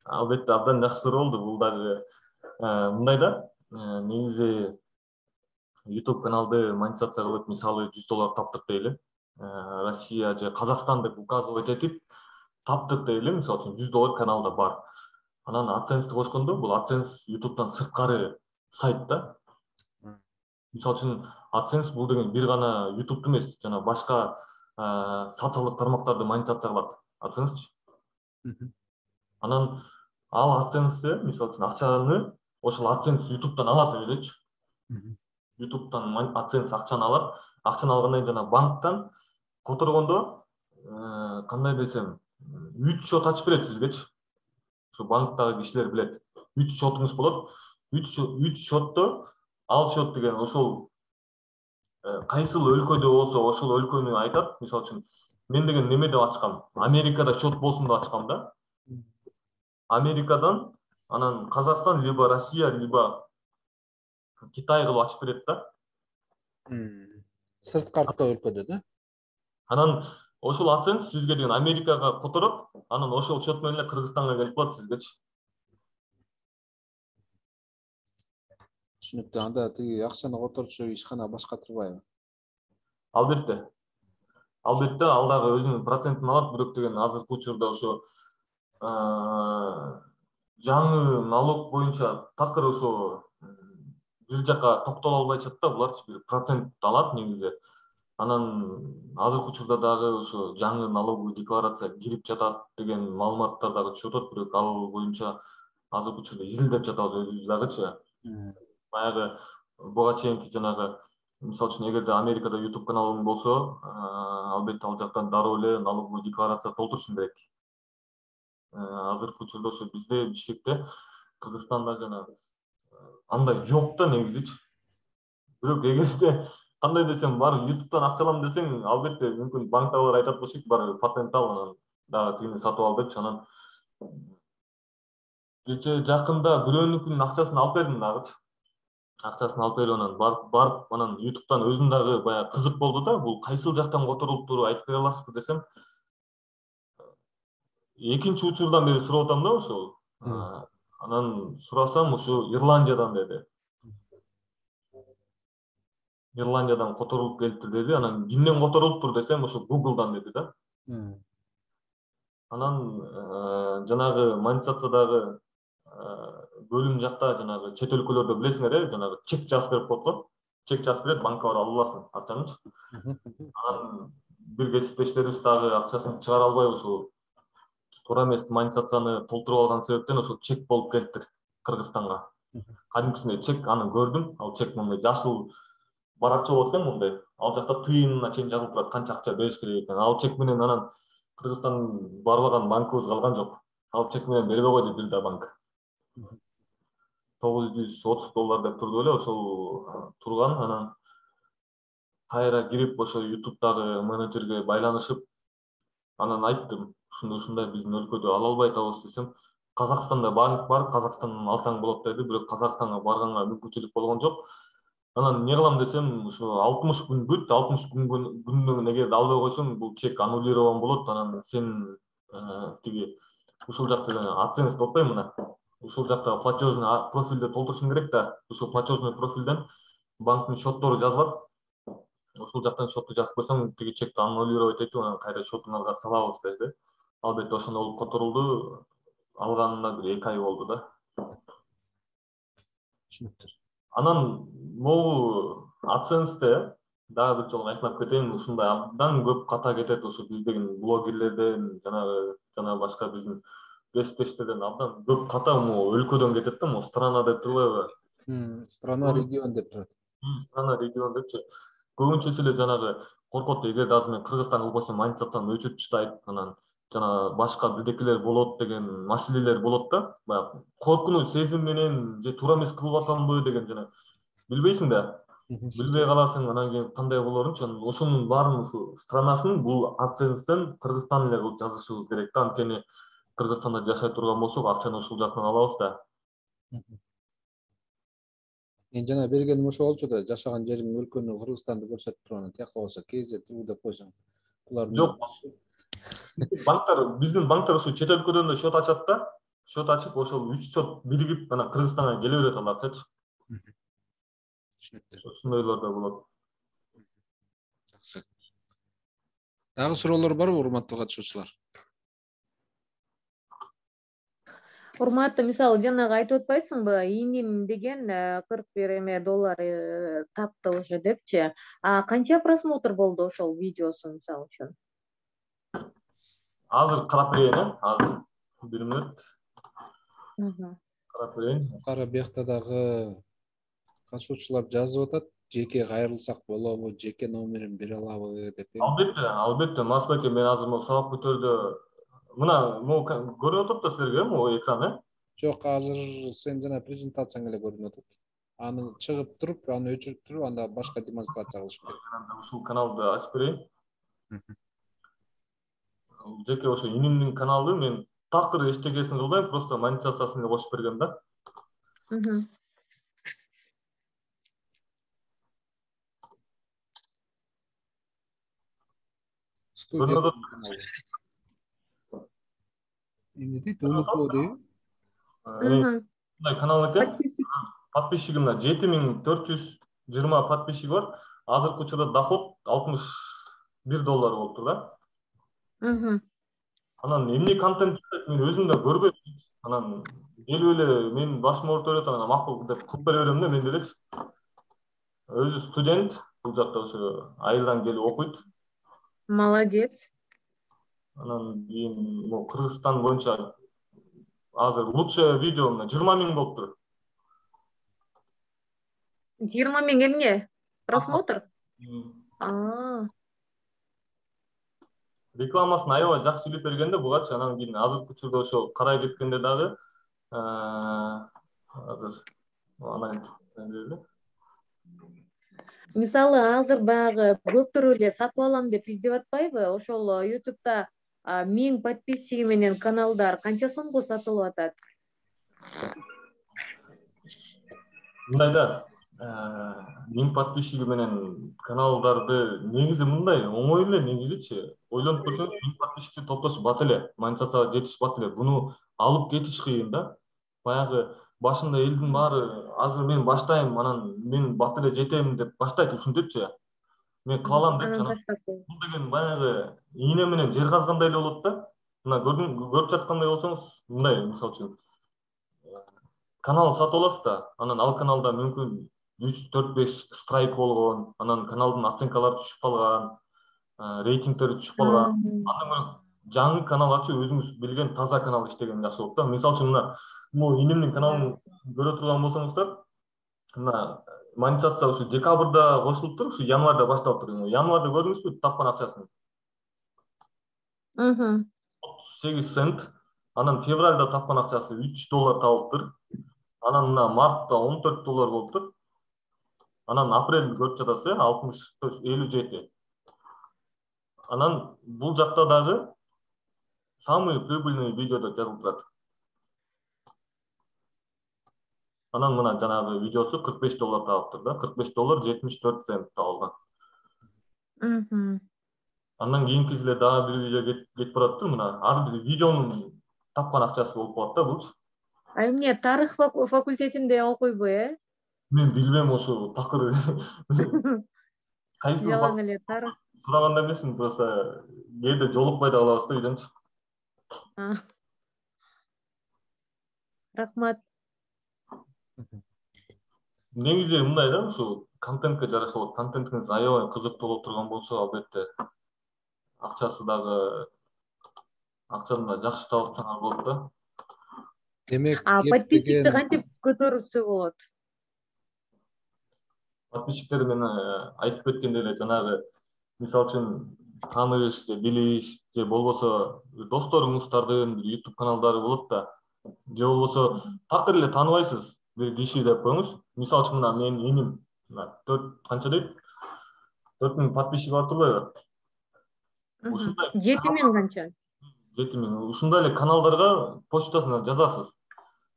Албетте, абдан жакшы суроо болду. Бул дагы мындай да, негизи YouTube каналды монетизация кылып, мисалы $100 таптык дейли. Россия же Казакстан деп указывать этип таптык дейли, мисалы үчүн $100 каналда бар. Анан AdSense'ти кошкондо, бул AdSense YouTube'дан сырткары сайт да. Мисалы үчүн AdSense бул деген бир гана YouTube эмес, жана башка социалдык тармактарды монетизация кылат AdSense. Анан ал AdSense, мисалы үчүн акчаны ошол AdSense YouTube'дан алат элечи. YouTube'дан AdSense акчаны алат. Акчаны алгандан жана банктан которгондо кандай десем, 3 счет ачып берет сизгечи. Ошо банктагы кишилер билет. 3 счетуңуз болот. 3 счетто ал счет деген ошол кайсыл өлкөдө болсо ошол өлкөнү айтат. Мисалы үчүн мен деген неме деп ачкам, Америкада счет болсун деп ачкам да. Америкадан анан Казакстан либо Россия либо Китай кылып ачып берет да. Сырткартка өлкөдө да. Анан ошол AdSense сизге деген Америкага которот, анан ошол счет менен эле Кыргызстанга келип калат сизгечи. Түшүнүктүү. Анда тиги акчаны которчу ишкана башка турбайбы? Албетте. Албетте, ал дагы өзүнүн процентин алат, бирок деген азыркы учурда ошо жаңы налог боюнча такыр ошо бир жака токтоло албайчат да, буларчы бир процент алат негизи. Анан азыркы учурда дагы ошо жаңы налоговый декларация кирип жатат деген маалыматтар дагы чыгып атат, бирок ал боюнча азыркы учурда изилдеп жатабыз өзүбүз дагычы. Баягы буга чейинки жанагы мисалы үчүн эгерде Америкада YouTube каналың болсо, албетте ал жактан дароо эле налоговый декларация толтурушуң керек. Азыркы учурда ошо бизде Бишкекте, Кыргызстанда жана андай жок да негизичи. Бирок эгерде кандай десем барып YouTube'дан акча алам десең, албетте мүмкүн банктагылар айтат болчу, барып патент ал, анан дагы тигини сатып ал депчи. Анан кечээ жакында бирөөнүкүнүн акчасын алып бердим дагычы. Акчасын алып берип анан барып анан YouTube'дан өзүм дагы баягы кызык болду да, бул кайсыл жактан которулуптур айтып бере аласызбы десем, экинчи учурдан бери сурап атам да ошол. Анан сурасам ушу Ирландиядан деди. Ирландиядан которулуп келиптир деди. Анан кимден которулуптур десем, ошо Google'дан деди да. Анан жанагы монетизациядагы бөлүм жакта жанагы чет өлкөлөрдө билесиңер, жанагы чек жазып берип коет го. Чек жазып берет, банкка барып алып аласың акчаңычы. Анан бир кесиптештерибиз дагы акчасын чыгара албай ошол туура эмес монетизацияны толтуруп алган себептен ошол чек болуп келиптир Кыргызстанга. Кадимкисинде чек, аны көрдүм. Ал чек мындай жашыл баракча болот экен мындай. Ал жакта тыйынына чейин жазылып турат, канча акча бериш керек экен. Ал чек менен анан Кыргызстан барбаган банкыбыз калган жок. Ал чек менен бербей койду бир да банк. $930 деп турду эле, ошол турган. Анан кайра кирип ошо YouTube'дагы менеджерге байланышып, анан айттым, ушундай биздин өлкөдө ала албай атабыз десем, Казакстанда банк бар, Казакстандан алсаң болот деди, бирок Казакстанга барганга мүмкүнчүлүк болгон жок. Анан эмне кылам десем, ушу 60 күн күт, 60 күндөн эгерде албай койсоң, бул чек аннулирован болот. Анан сен тиги ушул жакта AdSense деп атпайбы мына. Ушул жакта платежный профилде толтурушуң керек да. Ушул платежный профилден банктын счеттору жазылат. Ушул жактан счетту жазып койсоң, тиги чекти аннулировать этип, анан кайра счетуңарга салабыз деди. Албетте ошондой болуп которулду. Алганына бир 2 ай болду да. Түшүнүктүү. Анан могу AdSense'те дагы бир жолу айтмап кетейин, ушундай абдан көп ката кетет ошо биздин блогерлерден, жана башка биздин кесиптештерден абдан көп ката могу өлкөдөн кетет да, могу страна деп турбайбы? Страна, регион деп турат. Страна, регион депчи. Көбүнчөсү эле жанагы коркот, эгерде азыр мен Кыргызстанга койсом монетизацияны өчүрүп таштайт, анан жана башка бирдекелер болот деген маселелер болот да. Баягы коркунуч сезим менен же туура эмес кылып атамбы деген жана билбейсиң да. Билбей каласың, анан кийин кандай болорунчу, ошонун баарын ушу странасын бул AdSense'тен Кыргызстан эле кылып жазышыбыз керек да. Анткени Кыргызстанда жашай турган болсок, акчаны ушул жактан алабыз да. Мен жана бергеним ошо болчу да, жашаган жериң өлкөнү, Кыргызстанды көрсөтүп турган, тияка болсо KZU деп койсоң. Булар Жок. Банктар, биздин банктар ошо чет өлкөдөн да счет ачат да. Счет ачып, ошол 3 счет биригип, анан Кыргызстанга келе берет ал акчачы. Түшүнүктүү. Ошондойлор да болот. Дагы суроолор барбы, урматтуу катышуучулар? Урматтуу, мисалы жанагы айтып атпайсыңбы, иним деген $41 тапты уже депчи. Канча просмотр болду ошол видеосу мисалы үчүн? Азыр карап берейин, азыр 1 мүнөт. Карап берейин. Кара биякта дагы катышуучулар жазып атат, жеке кайрылсак болобу, жеке номерин бере алабы деп. Албетте, Масбеке, мен азыр могу сабак бүтөрдө мына могу көрүнүп атат да силерге, могу экран, Жок, азыр сен жана презентацияң эле көрүнүп атат. Аны чыгып туруп, аны өчүрүп туруп, анда башка демонстрация кылыш керек. Ушул каналды ачып берейин. Жеке ошо инимдин каналы, мен такыр эчтекесин кылбайм, просто монетизациясын эле кошуп бергем да. Студия каналы. Эмне дейт? Унутуу дейби? Мындай канал экен. Подписчигимде 7420 подписчиги бар. Азыркы учурда доход $61 болуптур да. Анан эмне контент жасайт, мен өзүм да көрбөйм. Анан келип эле мен башым ооруп берет, анан макул деп кылып бере берем да, мен делечи. Өзү студент, бул жакта ошо айылдан келип окуйт. Молодец. Анан кийин могу Кыргызстан боюнча азыр лучшее видео 20 миң болуптур. 20 миң эмне? Просмотр? Рекламасын аябай жакшы илип бергенде бугачы, анан кийин азыркы учурда ошо карай кеткенде дагы азыр анан Мисалы азыр баягы көптөр эле сатып алам деп издеп атпайбы? Ошол YouTube'да 1000 подписчиги менен каналдар канча сомго сатылып атат? мындай да, 1000 подписчиги менен каналдарды негизи мындай оңой эле негизичи. Ойлонуп көрсөңүз 1000 подписчикти топтош бат эле, монетизацияга жетиш бат эле. Буну алып кетиш кыйын да. Баягы башында элдин баары азыр мен баштайм, анан мен бат эле жетем деп баштайт ушинтипчи. Мен кылалам депчи, анан бул деген баягы ийне менен жер казгандай эле болот да. Мына көрүп жаткандай болсоңуз, мындай мисалы үчүн канал сатып аласыз да, анан ал каналда мүмкүн 3-4-5 страйк болгон, анан каналдын оценкалары түшүп калган, рейтингдери түшүп калган. Андан көрө жаңы канал ачып өзүңүз билген таза канал иштеген жакшы болот да. Мисалы үчүн мына могу инемдин каналын көрө турган болсоңуздар, мына монетизация ушу декабрда кошулуптур, ушу январда башталыптыр. Январда көрдүңүзбү тапкан акчасын? 8 цент. Анан февралда тапкан акчасы $3 табылыптыр. Анан мына мартта $14 болуптур. Анан апрелди көрүп жатасыз, 60, то есть 57. Анан бул жакта дагы самый прибыльный видеодо жазылып турат. Анан мына жанагы видеосу $45 табыптыр да, $45 74 цент табылган. Андан кийинки эле дагы бир видео кетип бараттыр, мына ар бир видеонун тапкан акчасы болуп калат да булчу. Эмне тарых факультетинде окуйбу, Мен билбейм ошо такыр. Кайсы жалаң эле тарых. Сураганда эмесмин, просто кээде жолукпай да калабыз да үйдөнчү. Рахмат. Негизи мындай да, ушу контентке жараша болот. Контентиңиз аябай кызыктуу боло турган болсо, албетте акчасын да жакшы таап жатсаңар болот да. Демек, подписчикти кантип көтөрүлсө болот? Подписчиктер мен айтып кеткендей эле жанагы мисалы үчүн тааныш же билиш же болбосо досторуңуздардын YouTube каналдары болот да. Же болбосо такыр эле тааныбайсыз бир киши деп коюңуз. Мисалы үчүн мына менин иним 4 канча дейт? 4000 подписчиги бар турбайбы? Ушундай 7000 канча? 7000. Ушундай эле каналдарга почтасына жазасыз.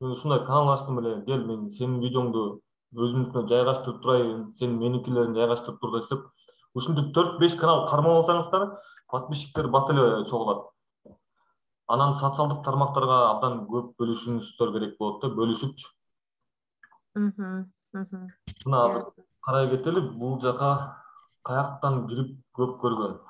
Мен ушундай канал ачтым эле, кел мен сенин видеоңду өзүмдүкүнө жайгаштырып турайын, сен меникилерин жайгаштырып тур десеп, ушинтип 4-5 канал кармап алсаңыздар, подписчиктер бат эле чогулат. Анан социалдык тармактарга абдан көп бөлүшүңүздөр керек болот да, бөлүшүпчү. Мына карай кетели, бул жака каяктан кирип көп көргөн.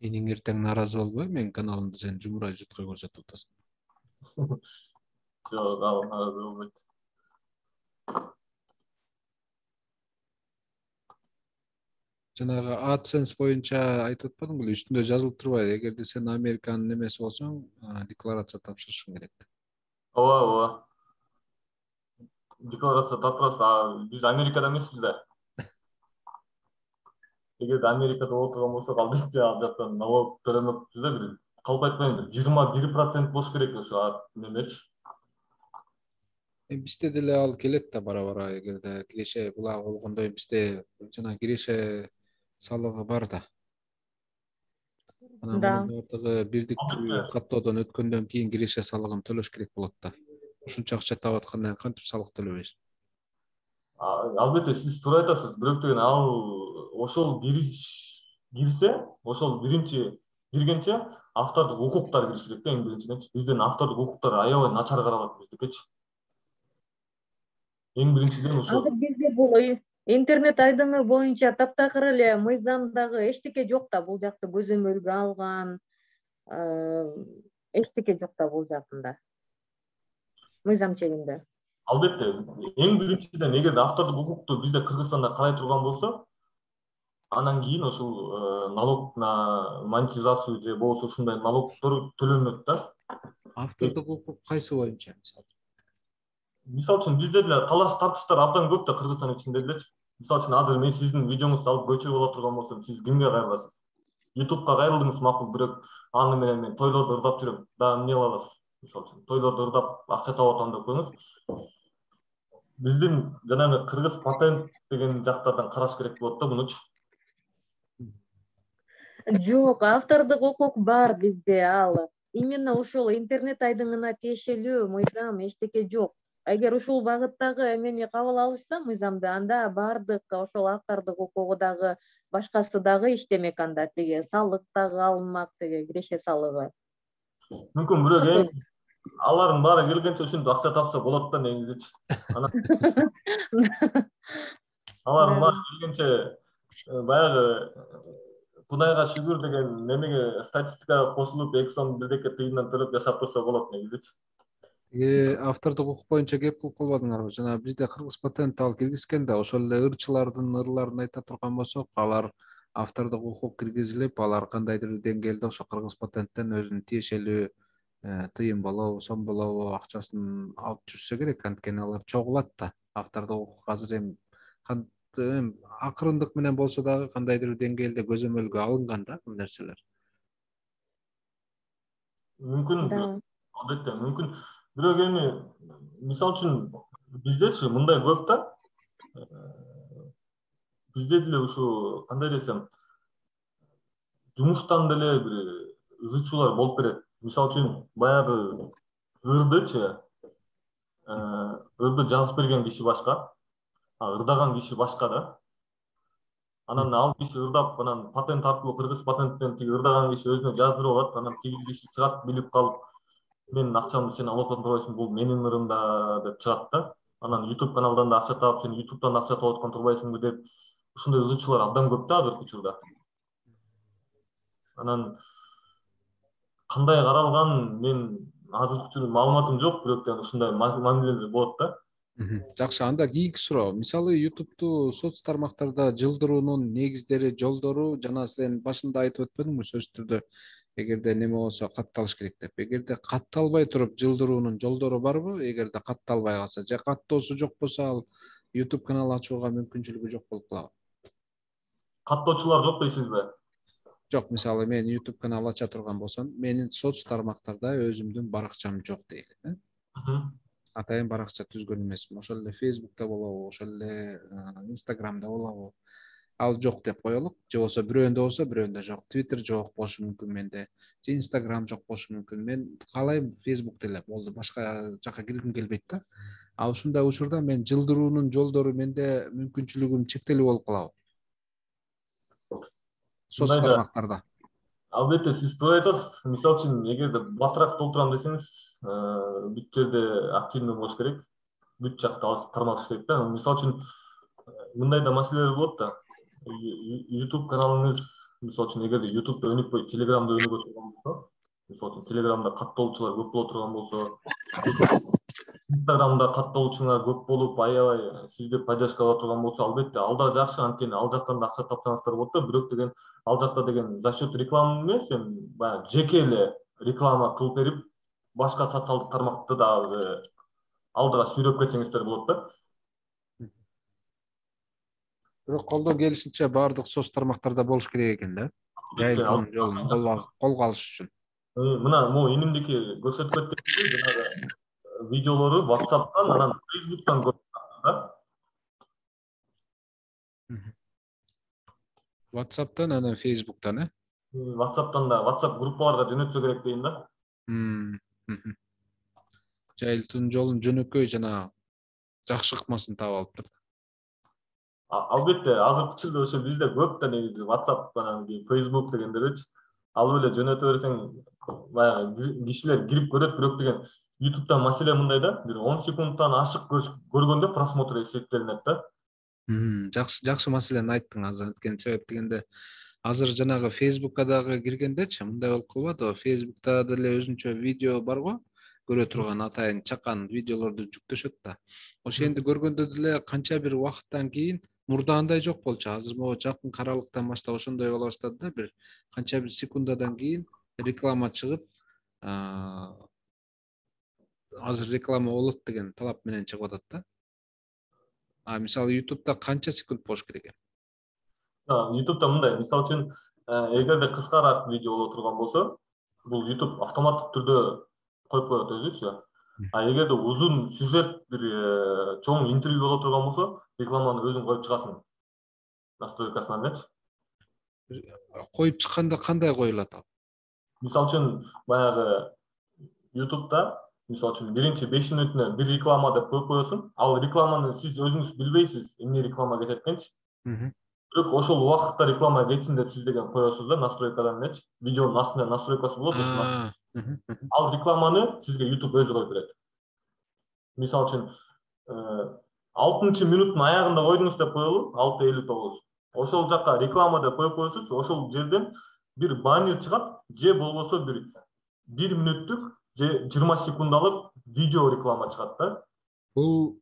Эниң эртең нааразы болбой, менин каналымды сен жумурай жутка көрсөтүп атасың. Жок, ал нааразы болбойт. Жанагы AdSense боюнча айтып атпадың беле, үстүндө жазылып турбайбы? Эгерде сен Американын немеси болсоң, декларация тапшырышың керек. Ооба. Декларация тапшырасыз. Биз Америкада эмеспиз да. Эгерде Америкада отурган болсок, албетте ал жактан налог төлөмөкпүз да, бир калп айтпайм, 21% болуш керек ошо немечи. Бизде деле ал келет да бара-бара, эгерде киреше булагы болгондой, бизде жана киреше салыгы бар да. Анан мунун бардыгы бирдиктүү каттоодон өткөндөн кийин киреше салыгын төлөш керек болот да. Ушунча акча таап аткандан кийин кантип салык төлөбөйсүң? Албетте сиз туура айтасыз. Бирок деген ал ошол кирсе, ошол биринчи киргенче автордук укуктар кириш керек да, эң биринчиденчи. Бизден автордук укуктар аябай начар каралат биздикечи. Эң биринчиден ошо. Азыр бизде бул интернет айдыңы боюнча таптакыр эле мыйзамдагы эчтеке жок да, бул жакты көзөмөлгө алган. эчтеке жок да бул жакында мыйзам чегинде. Албетте, эң биринчиден эгерде автордук укукту бизде Кыргызстанда карай турган болсо, анан кийин ушул налог на монетизацию же болбосо ушундай налогдор төлөнөт да. Автордук укук кайсы боюнча мисалы? Мисалы үчүн бизде деле талаш тартыштар абдан көп да Кыргызстан ичинде делечи. Мисалы үчүн азыр мен сиздин видеоңузду алып көчүрүп ала турган болсом, сиз кимге кайрыласыз? YouTube'га кайрылдыңыз макул, бирок аны менен мен тойлордо ырдап жүрөм. Да эмне кыла аласыз? Мисалы үчүн тойлордо ырдап акча таап атам деп коюңуз. Биздин жанагы кыргыз патент деген жактардан караш керек болот да мунучу. Жок, автордук укук бар бизде ал. Именно ушул интернет айдыңына тиешелүү мыйзам эчтеке жок. Эгер ушул багыттагы эмени кабыл алышса мыйзамды, анда бардык ошол автордук укугу дагы башкасы дагы иштемек, анда тиги салык дагы алынмак, тиги киреше салыгы. Мүмкүн бирок эң алардын баары келгенче ушинтип акча тапса болот да негизичи. Алардын баары келгенче баягы Кудайга шүгүр деген немеге статистикага кошулуп 2 сом 1 тыйындан төлөп жашап турса болот негизичи. Автордук укук боюнча кеп кылып калбадыңарбы? Жана бизде кыргыз патент ал киргизген да, ошол эле ырчылардын ырларын айта турган болсок, алар автордук укук киргизилип, алар кандайдыр деңгээлде ошо кыргыз патенттен өзүнүн тиешелүү тыйын болобу, сом болобу акчасын алып жүрсө керек, анткени алар чогулат да. Автордук укук азыр акырындык менен болсо дагы кандайдыр деңгээлде көзөмөлгө алынган да бул нерселер. Мүмкүн, албетте, мүмкүн. Бирок эми мисалы үчүн биздечи мындай көп да. Бизде деле ушу кандай десем, жумуштан деле бир ызычуулар болуп берет. Мисалы үчүн баягы ырдычы, ырды жазып берген киши башка, ырдаган киши башка да. Анан ал киши ырдап, анан патент аркылуу кыргыз патенттен тиги ырдаган киши өзүнө жаздырып алат, анан тиги киши чыгат билип калып, менин акчамды сен алып атып турбайсың, бул менин ырымда деп чыгат да. Анан YouTube каналдан да акча таап, сен YouTube'дан акча таап аткан турбайсыңбы деп ушундай ызычуулар абдан көп да азыркы учурда. Анан кандай каралган мен азыркы учурда маалыматым жок, бирок ушундай мамилелер болот да. Жакшы, анда кийинки суроо. Мисалы YouTube'ду соц тармактарда жылдыруунун негиздери, жолдору жана сен башында айтып өтпөдүңбү сөзсүз түрдө эгерде неме болсо катталыш керек деп. Эгерде катталбай туруп жылдыруунун жолдору барбы? Эгерде катталбай калса же каттоосу жок болсо ал YouTube канал ачууга мүмкүнчүлүгү жок болуп калабы? Каттоочулар жок дейсизби? Жок, мисалы мен YouTube канал ача турган болсом, менин соц тармактарда өзүмдүн баракчам жок дейли. Атайын баракча түзгөн эмесмин. Ошол эле Facebook'та болобу, ошол эле Instagram'да болобу. Ал жок деп коелук. Же болсо бирөөндө болсо, бирөөндө жок. Twitter жок болушу мүмкүн менде. Же Instagram жок болушу мүмкүн. Мен каалайм Facebook деле болду. Башка жака киргим келбейт да. А ушундай учурда мен жылдыруунун жолдору менде мүмкүнчүлүгүм чектелүү болуп калабы? Соц тармактарда. Албетте сиз туура айтасыз. Мисалы үчүн эгерде батыраак толтурам десеңиз, бүт жерде активный болуш керек. Бүт жакта тармалыш керек да. Мисалы үчүн мындай да маселелер болот да. YouTube каналыңыз, мисалы үчүн эгерде YouTube'да өнүкпөй, Telegram'да өнүгө турган болсо, мисалы үчүн Telegram'да каттоочулар көп боло турган болсо, Instagram'да каттоочуңар көп болуп, аябай сизди поддержка ала турган болсо, албетте ал да жакшы, анткени ал жактан да акча тапсаңыздар болот да. Бирок деген ал жакта деген за счет реклама эмес, эми баягы жеке эле реклама кылып берип, башка социалдык тармакты дагы алдыга сүйрөп кетсеңиздер болот да. Бирок колдон келишинче баардык соц тармактарда болуш керек экен да. Жайылтуунун жолун колго алыш үчүн. Мына могу инимдики көрсөтүп кетти, жанагы видеолору WhatsApp'tan, анан Facebook'tan көрсөтүп да. WhatsApp'tan, анан Facebook'tan, WhatsApp'tan да, WhatsApp группаларга жөнөтсө керек дейм да. Жайылтуунун жолун жөнөкөй жана жакшы ыкмасын таап алыптыр. Албетте, азыркы учурда ошо бизде көп да негизи WhatsApp менен Facebook дегендерчи. Алып эле жөнөтө берсең, баягы кишилер кирип көрөт, бирок деген YouTube'да маселе мындай да, бир 10 секундтан ашык көргөндө просмотр эсептелинет да. Жакшы маселени айттың азыр. Анткени себеп дегенде Азыр жанагы Facebook'ка дагы киргендечи мындай болуп калбадыбы? Facebook'та деле өзүнчө видео бар го, көрө турган атайын чакан видеолорду жүктөшөт да. Ошентип көргөндө деле канча бир убакыттан кийин мурда андай жок болчу. Азыр могу жакын аралыктан баштап ошондой боло баштады да, бир канча бир секундадан кийин реклама чыгып, азыр реклама болот деген талап менен чыгып атат да. А мисалы YouTube'да канча секунд болуш керек экен? YouTube'да мындай, мисалы үчүн, эгерде кыскараак видео боло турган болсо, бул YouTube автоматтык түрдө коюп коет өзүчү. А эгерде узун сюжет бир чоң интервью боло турган болсо, рекламаны өзүң коюп чыгасың. Настройкасынан элечи. Коюп чыкканда кандай коюлат ал? Мисалы үчүн, баягы YouTube'да, мисалы үчүн, биринчи 5 мүнөтүнө бир реклама деп коюп коесуң. Ал рекламаны сиз өзүңүз билбейсиз, эмне реклама кетет экенчи. Бирок ошол убакытта реклама кетсин деп сиз деген коесуз да, настройкадан элечи. Видеонун астында настройкасы болот, ошол ал рекламаны сизге YouTube өзү коюп берет. Мисалы үчүн, 6 мүнөттүн аягында койдуңуз деп коелу, 6:59. Ошол жакка реклама деп коюп коесуз, ошол жерден бир баннер чыгат, же болбосо бир 1 мүнөттүк же 20 секундалык видео реклама чыгат да. Бул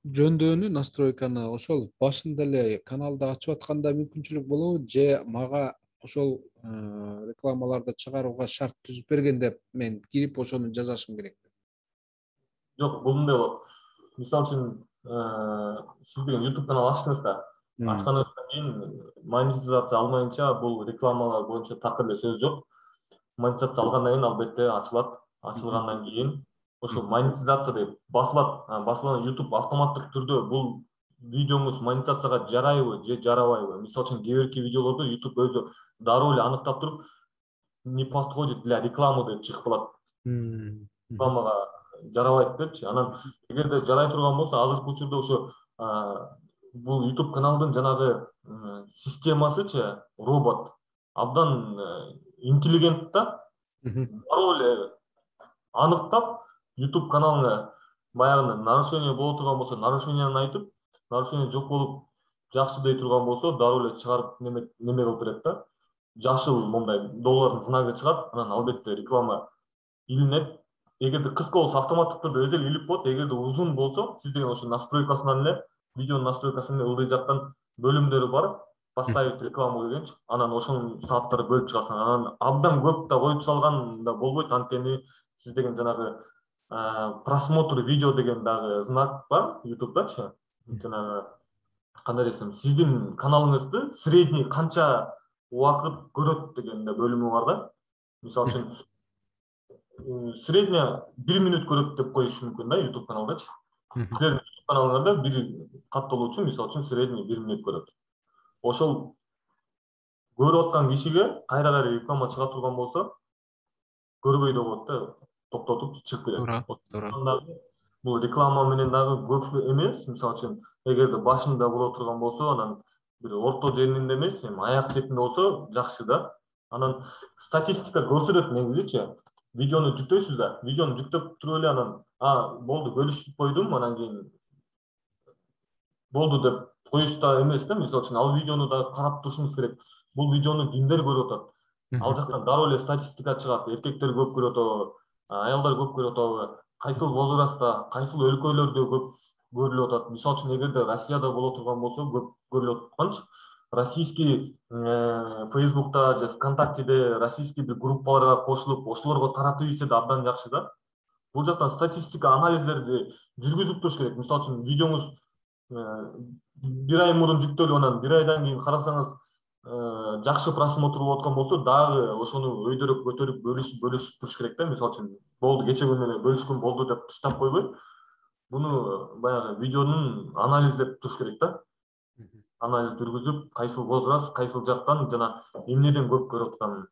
жөндөөнү настройканы ошол башында эле каналды ачып атканда мүмкүнчүлүк болобу, же мага ошол рекламаларды чыгарууга шарт түзүп бергенде мен кирип ошону жасашым керек? Жок, бул мындай болот. Мисалы үчүн, сиз деген YouTube канал ачтыңыз да. Ачкандан кийин монетизация алмайынча бул рекламалар боюнча так эле сөз жок. Монетизация алгандан кийин албетте ачылат. Ачылгандан кийин ошо монетизация деп басылат. Басылган YouTube автоматтык түрдө бул видеоңуз монетизацияга жарайбы же жарабайбы. Мисалы үчүн, кээ бирки видеолорду YouTube өзү дароо эле аныктап туруп, не подходит для рекламы деп чыгып калат. Рекламага жарабайт депчи. Анан эгерде жарай турган болсо, азыркы учурда ошо бул YouTube каналдын жанагы системасычы, робот абдан интеллигент да. Дароо эле аныктап, YouTube каналына баягы нарушение боло турган болсо, нарушениени айтып, нарушение жок болуп, жакшы дей турган болсо, дароо эле чыгарып неме кылып берет да. Жашыл мондай доллардын знагы чыгат, анан албетте реклама илинет. Эгерде кыска болсо автоматтык түрдө өзү эле илип коет, эгерде узун болсо, сиз деген ошо настройкасынан эле, видеонун настройкасынан эле ылдый жактан бөлүмдөрү бар, поставить рекламу дегенчи, анан ошонун сааттары бөлүп чыгасың. Анан абдан көп да коюп салган да болбойт, анткени сиз деген жанагы просмотр видео деген дагы знак бар YouTube'дачы. Жанагы кандай десем, сиздин каналыңызды средний канча убакыт көрөт деген да бөлүмү бар да. Мисалы үчүн, средний 1 мүнөт көрөт деп коюш мүмкүн да YouTube каналдачы. Сиздердин YouTube каналыңарда бир катталуучу, мисалы үчүн, средний 1 мүнөт көрөт. Ошол көрүп аткан кишиге кайра реклама чыга турган болсо, көрбөй да коет да, токтотуп чыгып кетет. Туура. Бул реклама менен дагы көп эмес, мисалы үчүн, эгерде башында боло турган болсо, анан бир орто жеринде эмес, аяк четинде болсо жакшы да. Анан статистика көрсөтөт негизичи. Видеону жүктөйсүз да, видеону жүктөп туруп эле анан, болду, бөлүшүп койдум, анан кийин болду деп коюш да эмес да. Мисалы үчүн, ал видеону да карап турушуңуз керек. Бул видеону кимдер көрүп атат? Ал жактан дароо эле статистика чыгат. Эркектер көп көрүп атабы, аялдар көп көрүп атабы, кайсыл возрастта, кайсыл өлкөлөрдө көп көрүлүп атат. Мисалы үчүн, эгерде Россияда боло турган болсо, көп көрүлүп атканчы. Российский Facebook'та же ВКонтактеде российский бир группаларга кошулуп, ошолорго таратып ийсе да абдан жакшы да. Бул жактан статистика анализдерди жүргүзүп туруш керек. Мисалы үчүн, видеоңуз бир ай мурун жүктөлүп, анан бир айдан кийин карасаңыз жакшы просмотр болуп аткан болсо, дагы ошону өйдөрөк көтөрүп бөлүшүп туруш керек да. Мисалы үчүн, болду, кече күнү эле бөлүшкүн болду деп таштап койбой, буну баягы видеонун анализдеп туруш керек да. Анализ жүргүзүп, кайсыл возраст, кайсыл жактан жана эмнеден көп көрүп атканын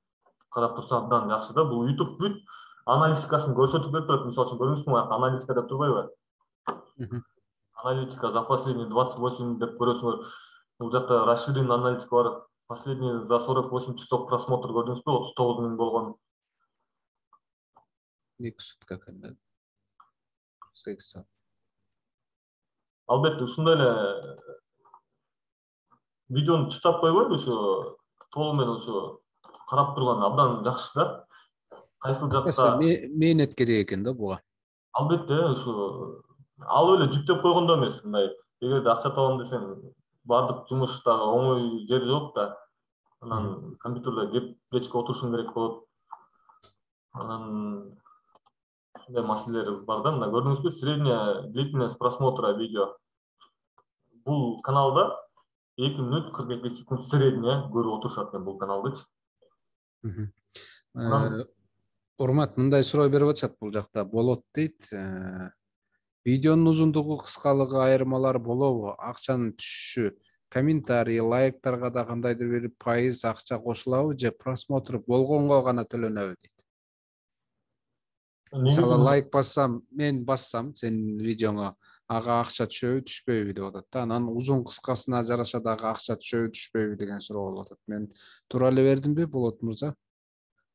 карап турса абдан жакшы да. Бул YouTube бүт аналитикасын көрсөтүп берип турат. Мисалы үчүн, көрдүңүзбү, аналитика деп турбайбы? Аналитика за последние 28 деп көрөсүңөр. Бул жакта расширенный аналитика бар. Последний за 48 часов просмотр көрдүңүзбү? 39 000 болгон. 2 сутка экен. 8 саат. Албетте ушундай эле видеону чыктап койбойбу, ушу толугу менен ошо карап турган абдан жакшы да. Кайсыл жакта мээнет керек экен да буга. албетте ушу ал эле жүктөп койгондо эмес, мындай эгерде акча табам десең баардык жумуштагы оңой жери жок да. Анан компьютерде кечке отурушуң керек болот. Анан ушундай маселелер бар да. Мына көрдүңүзбү, средняя длительность просмотра видео. Бул каналда 2 мүнөт 42 секунд средняя көрүп отурушат экен бул каналдычы. Урмат мындай суроо берип атышат бул жакта. Болот дейт. Видеонун узундугу, кыскалыгы айырмалар болобу? Акчанын түшүшү, комментарий, лайктарга да кандайдыр бир пайыз акча кошулабы же просмотр болгонго гана төлөнөбү дейт. Мисалы лайк бассам, мен бассам сенин видеоңо, ага акча түшөбү, түшпөйбү деп атат да. Анан узун кыскасына жараша дагы акча түшөбү, түшпөйбү деген суроо болуп атат. Мен туура эле бердимби, Болот мырза?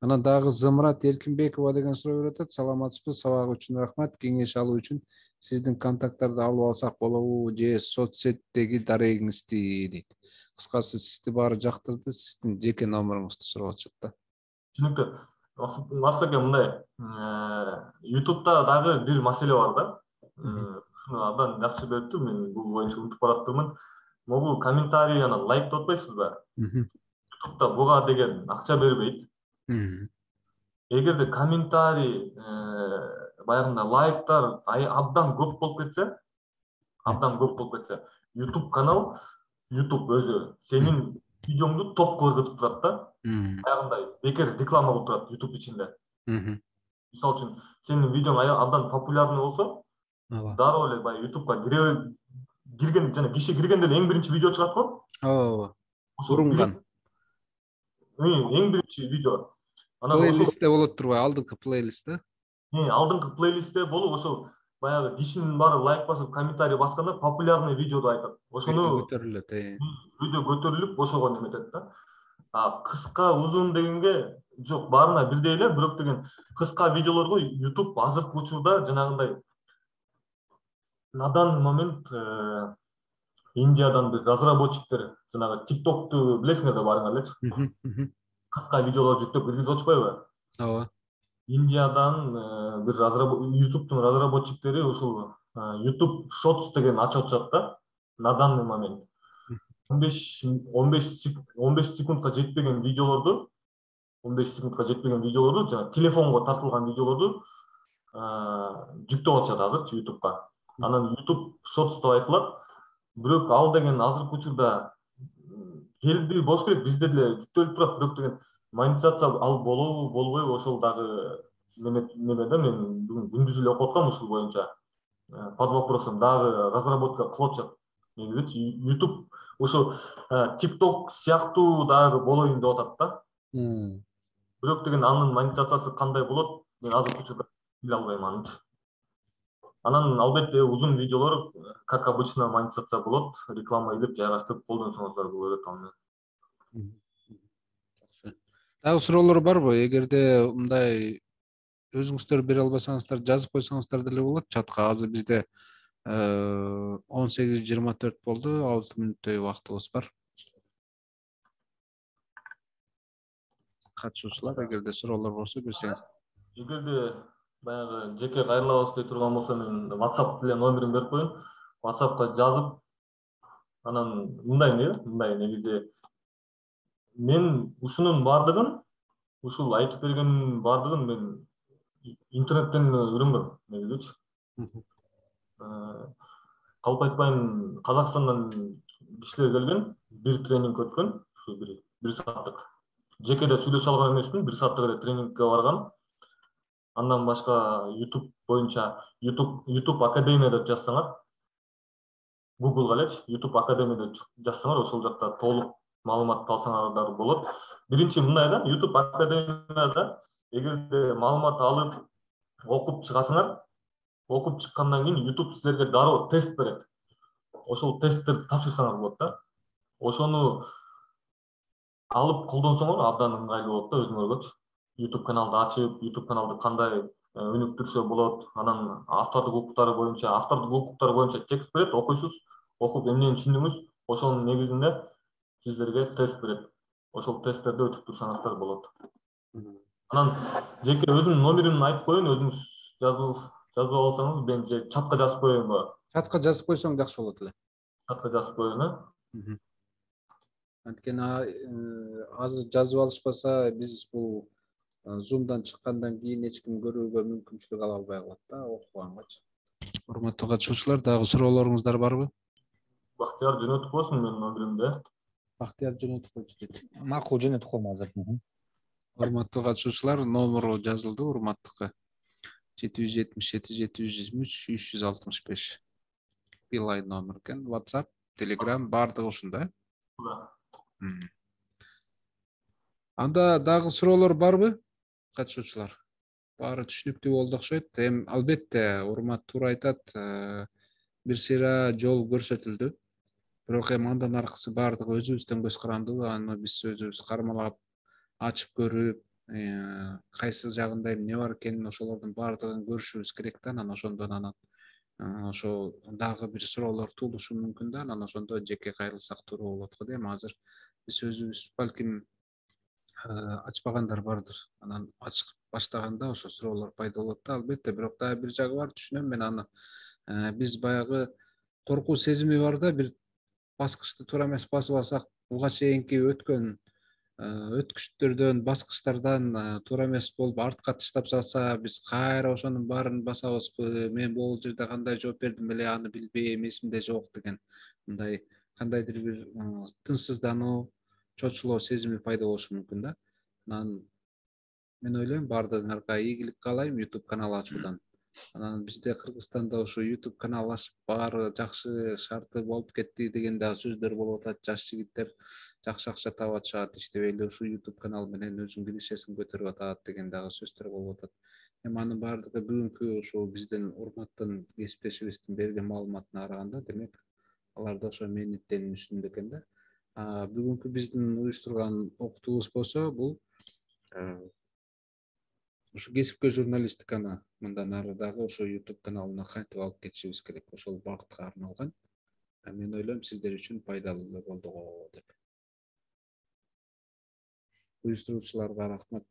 Анан дагы Зымрат Эркинбекова деген суроо берип атат. Саламатсызбы? Сабак үчүн рахмат. Кеңеш алуу үчүн сиздин контакттарды алып алсак болобу же соцсеттеги дарегиңизди дейт. Кыскасы сизди баары жактырды, сиздин жеке номериңизди сурап атышат да. Түшүнүктүү. Масыл эке, мындай YouTube'да дагы бир маселе бар да. Ушуну абдан жакшы бериптир, мен бул боюнча унутуп бараттырмын. Могу комментарий анан лайк деп атпайсызбы? YouTube'да буга деген акча бербейт. Эгерде комментарий, баягындай лайктар абдан көп болуп кетсе, YouTube канал, YouTube өзү сенин видеоңду топ көргөтүп турат да. Баягындай бекер реклама кылып турат YouTube ичинде. Мисалы үчүн, сенин видеоң абдан популярный болсо, дароо эле баягы YouTube'га кирген жана киши киргенде эле эң биринчи видео чыгат го. Ооба. Урунган. Эң биринчи видео. Плейлистте болот турбайбы? Алдыңкы плейлистте? Алдыңкы плейлистте болуп, ошол баягы кишинин баары лайк басып, комментарий басканда популярный видеоду айтат. Ошону көтөрүлөт. Видео көтөрүлүп, ошого неметет да. Кыска, узун дегенге жок, баарына бирдей эле, бирок деген кыска видеолорго YouTube азыркы учурда жанагындай на данный момент Индиядан биз разработчиктер жанагы TikTok'ту билесиңер да баарыңар элечи. Кыска видеолор жүктөп киргизип атышпайбы? Ооба. Индиядан бир YouTube'тун разработчиктери ушул YouTube Shorts деген ачып атышат да. На данный момент 15 секундка жетпеген видеолорду, жана телефонго тартылган видеолорду жүктөп атышат азырчы YouTube'га. Анан YouTube Shorts деп айтылат. Бирок ал деген азыркы учурда келди, болуш керек, бизде деле жүктөлүп турат, бирок деген монетизация ал болобу, болбойбу, ошол дагы неме да, мен бүгүн күндүз эле окуп аткам ушул боюнча. Под вопросом дагы разработка кылып атышат. Негизи YouTube ошо TikTok сыяктуу дагы болоюн деп атат да. Бирок деген анын монетизациясы кандай болот, мен азыркы учурда биле албайм аны. Анан албетте узун видеолор, как обычно, монетизация болот, реклама илип жайгаштырып колдонсоңуздар болот аны. Дагы суроолор барбы? Эгерде мындай өзүңүздөр бере албасаңыздар, жазып койсоңуздар деле болот чатка. Азыр бизде 18:24 болду, 6 мүнөттөй убактыбыз бар. Катышуучулар, эгерде суроолор болсо берсеңиз. Эгерде баягы жеке кайрылабыз дей турган болсо, мен WhatsApp деле номерин берип коеюн. WhatsAppка жазып, анан мындай негизи мен ушунун баардыгын, ушул айтып берген баардыгын мен интернеттен үйрөнгөм негизичи. Калп айтпайын, Казакстандан кишилер келген, бир тренинг өткөн, ушу бир сааттык. Жекеде сүйлөшө алган эмесмин, бир сааттык эле тренингке барган. Андан башка YouTube боюнча YouTube Академия деп жазсаңар, Google'га элечи, YouTube Академия деп жазсаңар, ошол жакта толук маалымат алсаңар болот. Биринчи мындай да, YouTube Академияда эгерде маалымат алып окуп чыгасыңар, окуп чыккандан кийин YouTube силерге дароо тест берет. Ошол тесттерди тапшырсаңар болот да. Ошону алып колдонсоңор абдан ыңгайлуу болот да өзүңөргөчү. YouTube каналды ачып, YouTube каналды кандай өнүктүрсө болот, анан автордук укуктары боюнча текст берет, окуйсуз, окуп эмнени түшүндүңүз, ошонун негизинде сиздерге тест берет. ошол тесттерди өтүп турсаңыздар болот. Анан жеке өзүмдүн номерин айтып коеюн, өзүңүз жазып алсаңыз, мен же чатка жазып коеюнбу? Чатка жазып койсоң жакшы болот эле. Чатка жазып коеюн, Анткени азыр жазып алышпаса, биз бул Zoom'дан чыккандан кийин эч ким көрүүгө мүмкүнчүлүк ала албай калат да, окугангачы. Урматтуу катышуучулар, дагы суроолоруңуздар барбы? Бактияр жөнөтүп койсун менин номеримди. Бактияр жөнөтүп койчу дейт. Макул жөнөтүп койм азыр. Урматтуу катышуучулар, номеру жазылды урматтыкы. 777-723-365. Билайн номер экен, WhatsApp, Telegram бардыгы ушунда. Анда дагы суроолор барбы, катышуучулар? Баары түшүнүктүү болду окшойт. Эми албетте урмат туура айтат, бир сыйра жол көрсөтүлдү. Бирок эми андан аркысы бардыгы өзүбүздөн көз карандуу, аны биз өзүбүз кармалап, ачып көрүп, кайсы жагында эмне бар экенин ошолордун бардыгын көрүшүбүз керек да, анан ошондон анан ошо дагы бир суроолор туулушу мүмкүн да, анан ошондо жеке кайрылсак туура болот го дейм. Азыр биз өзүбүз балким ачпагандар бардыр. Анан ачып баштаганда ошо суроолор пайда болот да, албетте. Бирок дагы бир жагы бар, түшүнөм мен аны. Биз баягы коркуу сезими бар да, бир баскычты туура эмес басып алсак, буга чейинки өткөн өткүчтөрдөн, баскычтардан туура эмес болуп артка таштап салса, биз кайра ошонун баарын басабызбы? Мен бул жерде кандай жооп бердим эле, аны билбейм, эсимде жок деген мындай кандайдыр бир тынчсыздануу, чочулоо сезими пайда болушу мүмкүн да. Анан мен ойлойм баардыгыңарга ийгилик каалайм YouTube канал ачуудан. Анан бизде Кыргызстанда ошо YouTube канал ачып баары жакшы шарты болуп кетти деген дагы сөздөр болуп атат. Жаш жигиттер жакшы акча таап атышат, иштебейли ушул YouTube канал менен өзүнүн киришесин көтөрүп атат деген дагы сөздөр болуп атат. Эми анын баардыгы бүгүнкү ошо биздин урматтын кесиптешибиздин берген маалыматына караганда, демек алар да ошо мээнеттенүү үстүндө экен да. Бүгүнкү биздин уюштурган окутуубуз болсо, бул ушу кесипкөй журналистиканы мындан ары дагы ошо YouTube каналына кантип алып кетишибиз керек, ошол багытка арналган. Мен ойлойм сиздер үчүн пайдалуу болду го деп. Уюштуруучуларга рахмат,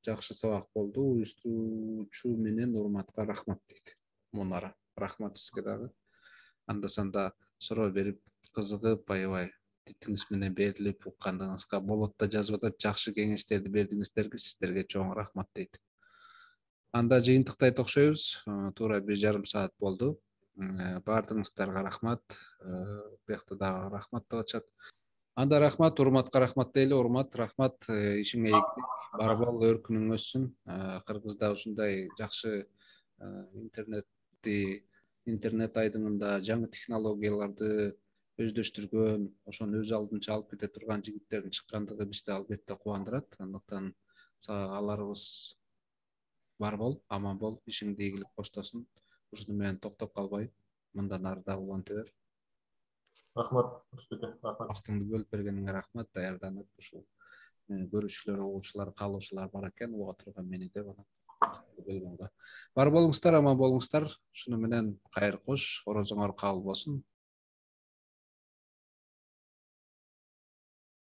жакшы сабак болду. Уюштуруучу менен урматка рахмат дейт Мунара. Рахмат сизге дагы. Анда-санда суроо берип, кызыгып, аябай дитиңиз менен берилип уккандыгыңызга болот да жазып атат. Жакшы кеңештерди бердиңиздерге сиздерге чоң рахмат дейт. Анда жыйынтыктайт окшойбуз. Туура 1,5 саат болду. Баардыгыңыздарга рахмат. Биякта дагы рахмат деп атышат. Анда рахмат, урматка рахмат дейли. Урмат, рахмат, ишиңе ийгилик. Бар бол, өркүнүң өссүн. Кыргызда ушундай жакшы интернет айдыңында жаңы технологияларды өздөштүргөн, ошону өз алдынча алып кете турган жигиттердин чыккандыгы бизди албетте кубандырат. Андыктан аларыбыз бар бол, аман бол, ишиңде ийгилик коштосун. Ушуну менен токтоп калбай, мындан ары дагы уланта бер. Рахмат, рахмат. Вактыңды бөлүп бергениңе рахмат. Даярданып ушул көрүүчүлөр, угуучулар, каалоочулар бар экен, уга турган мени деп анан бар болуңуздар, аман болуңуздар. Ушуну менен кайыр кош, орозоңор кабыл болсун.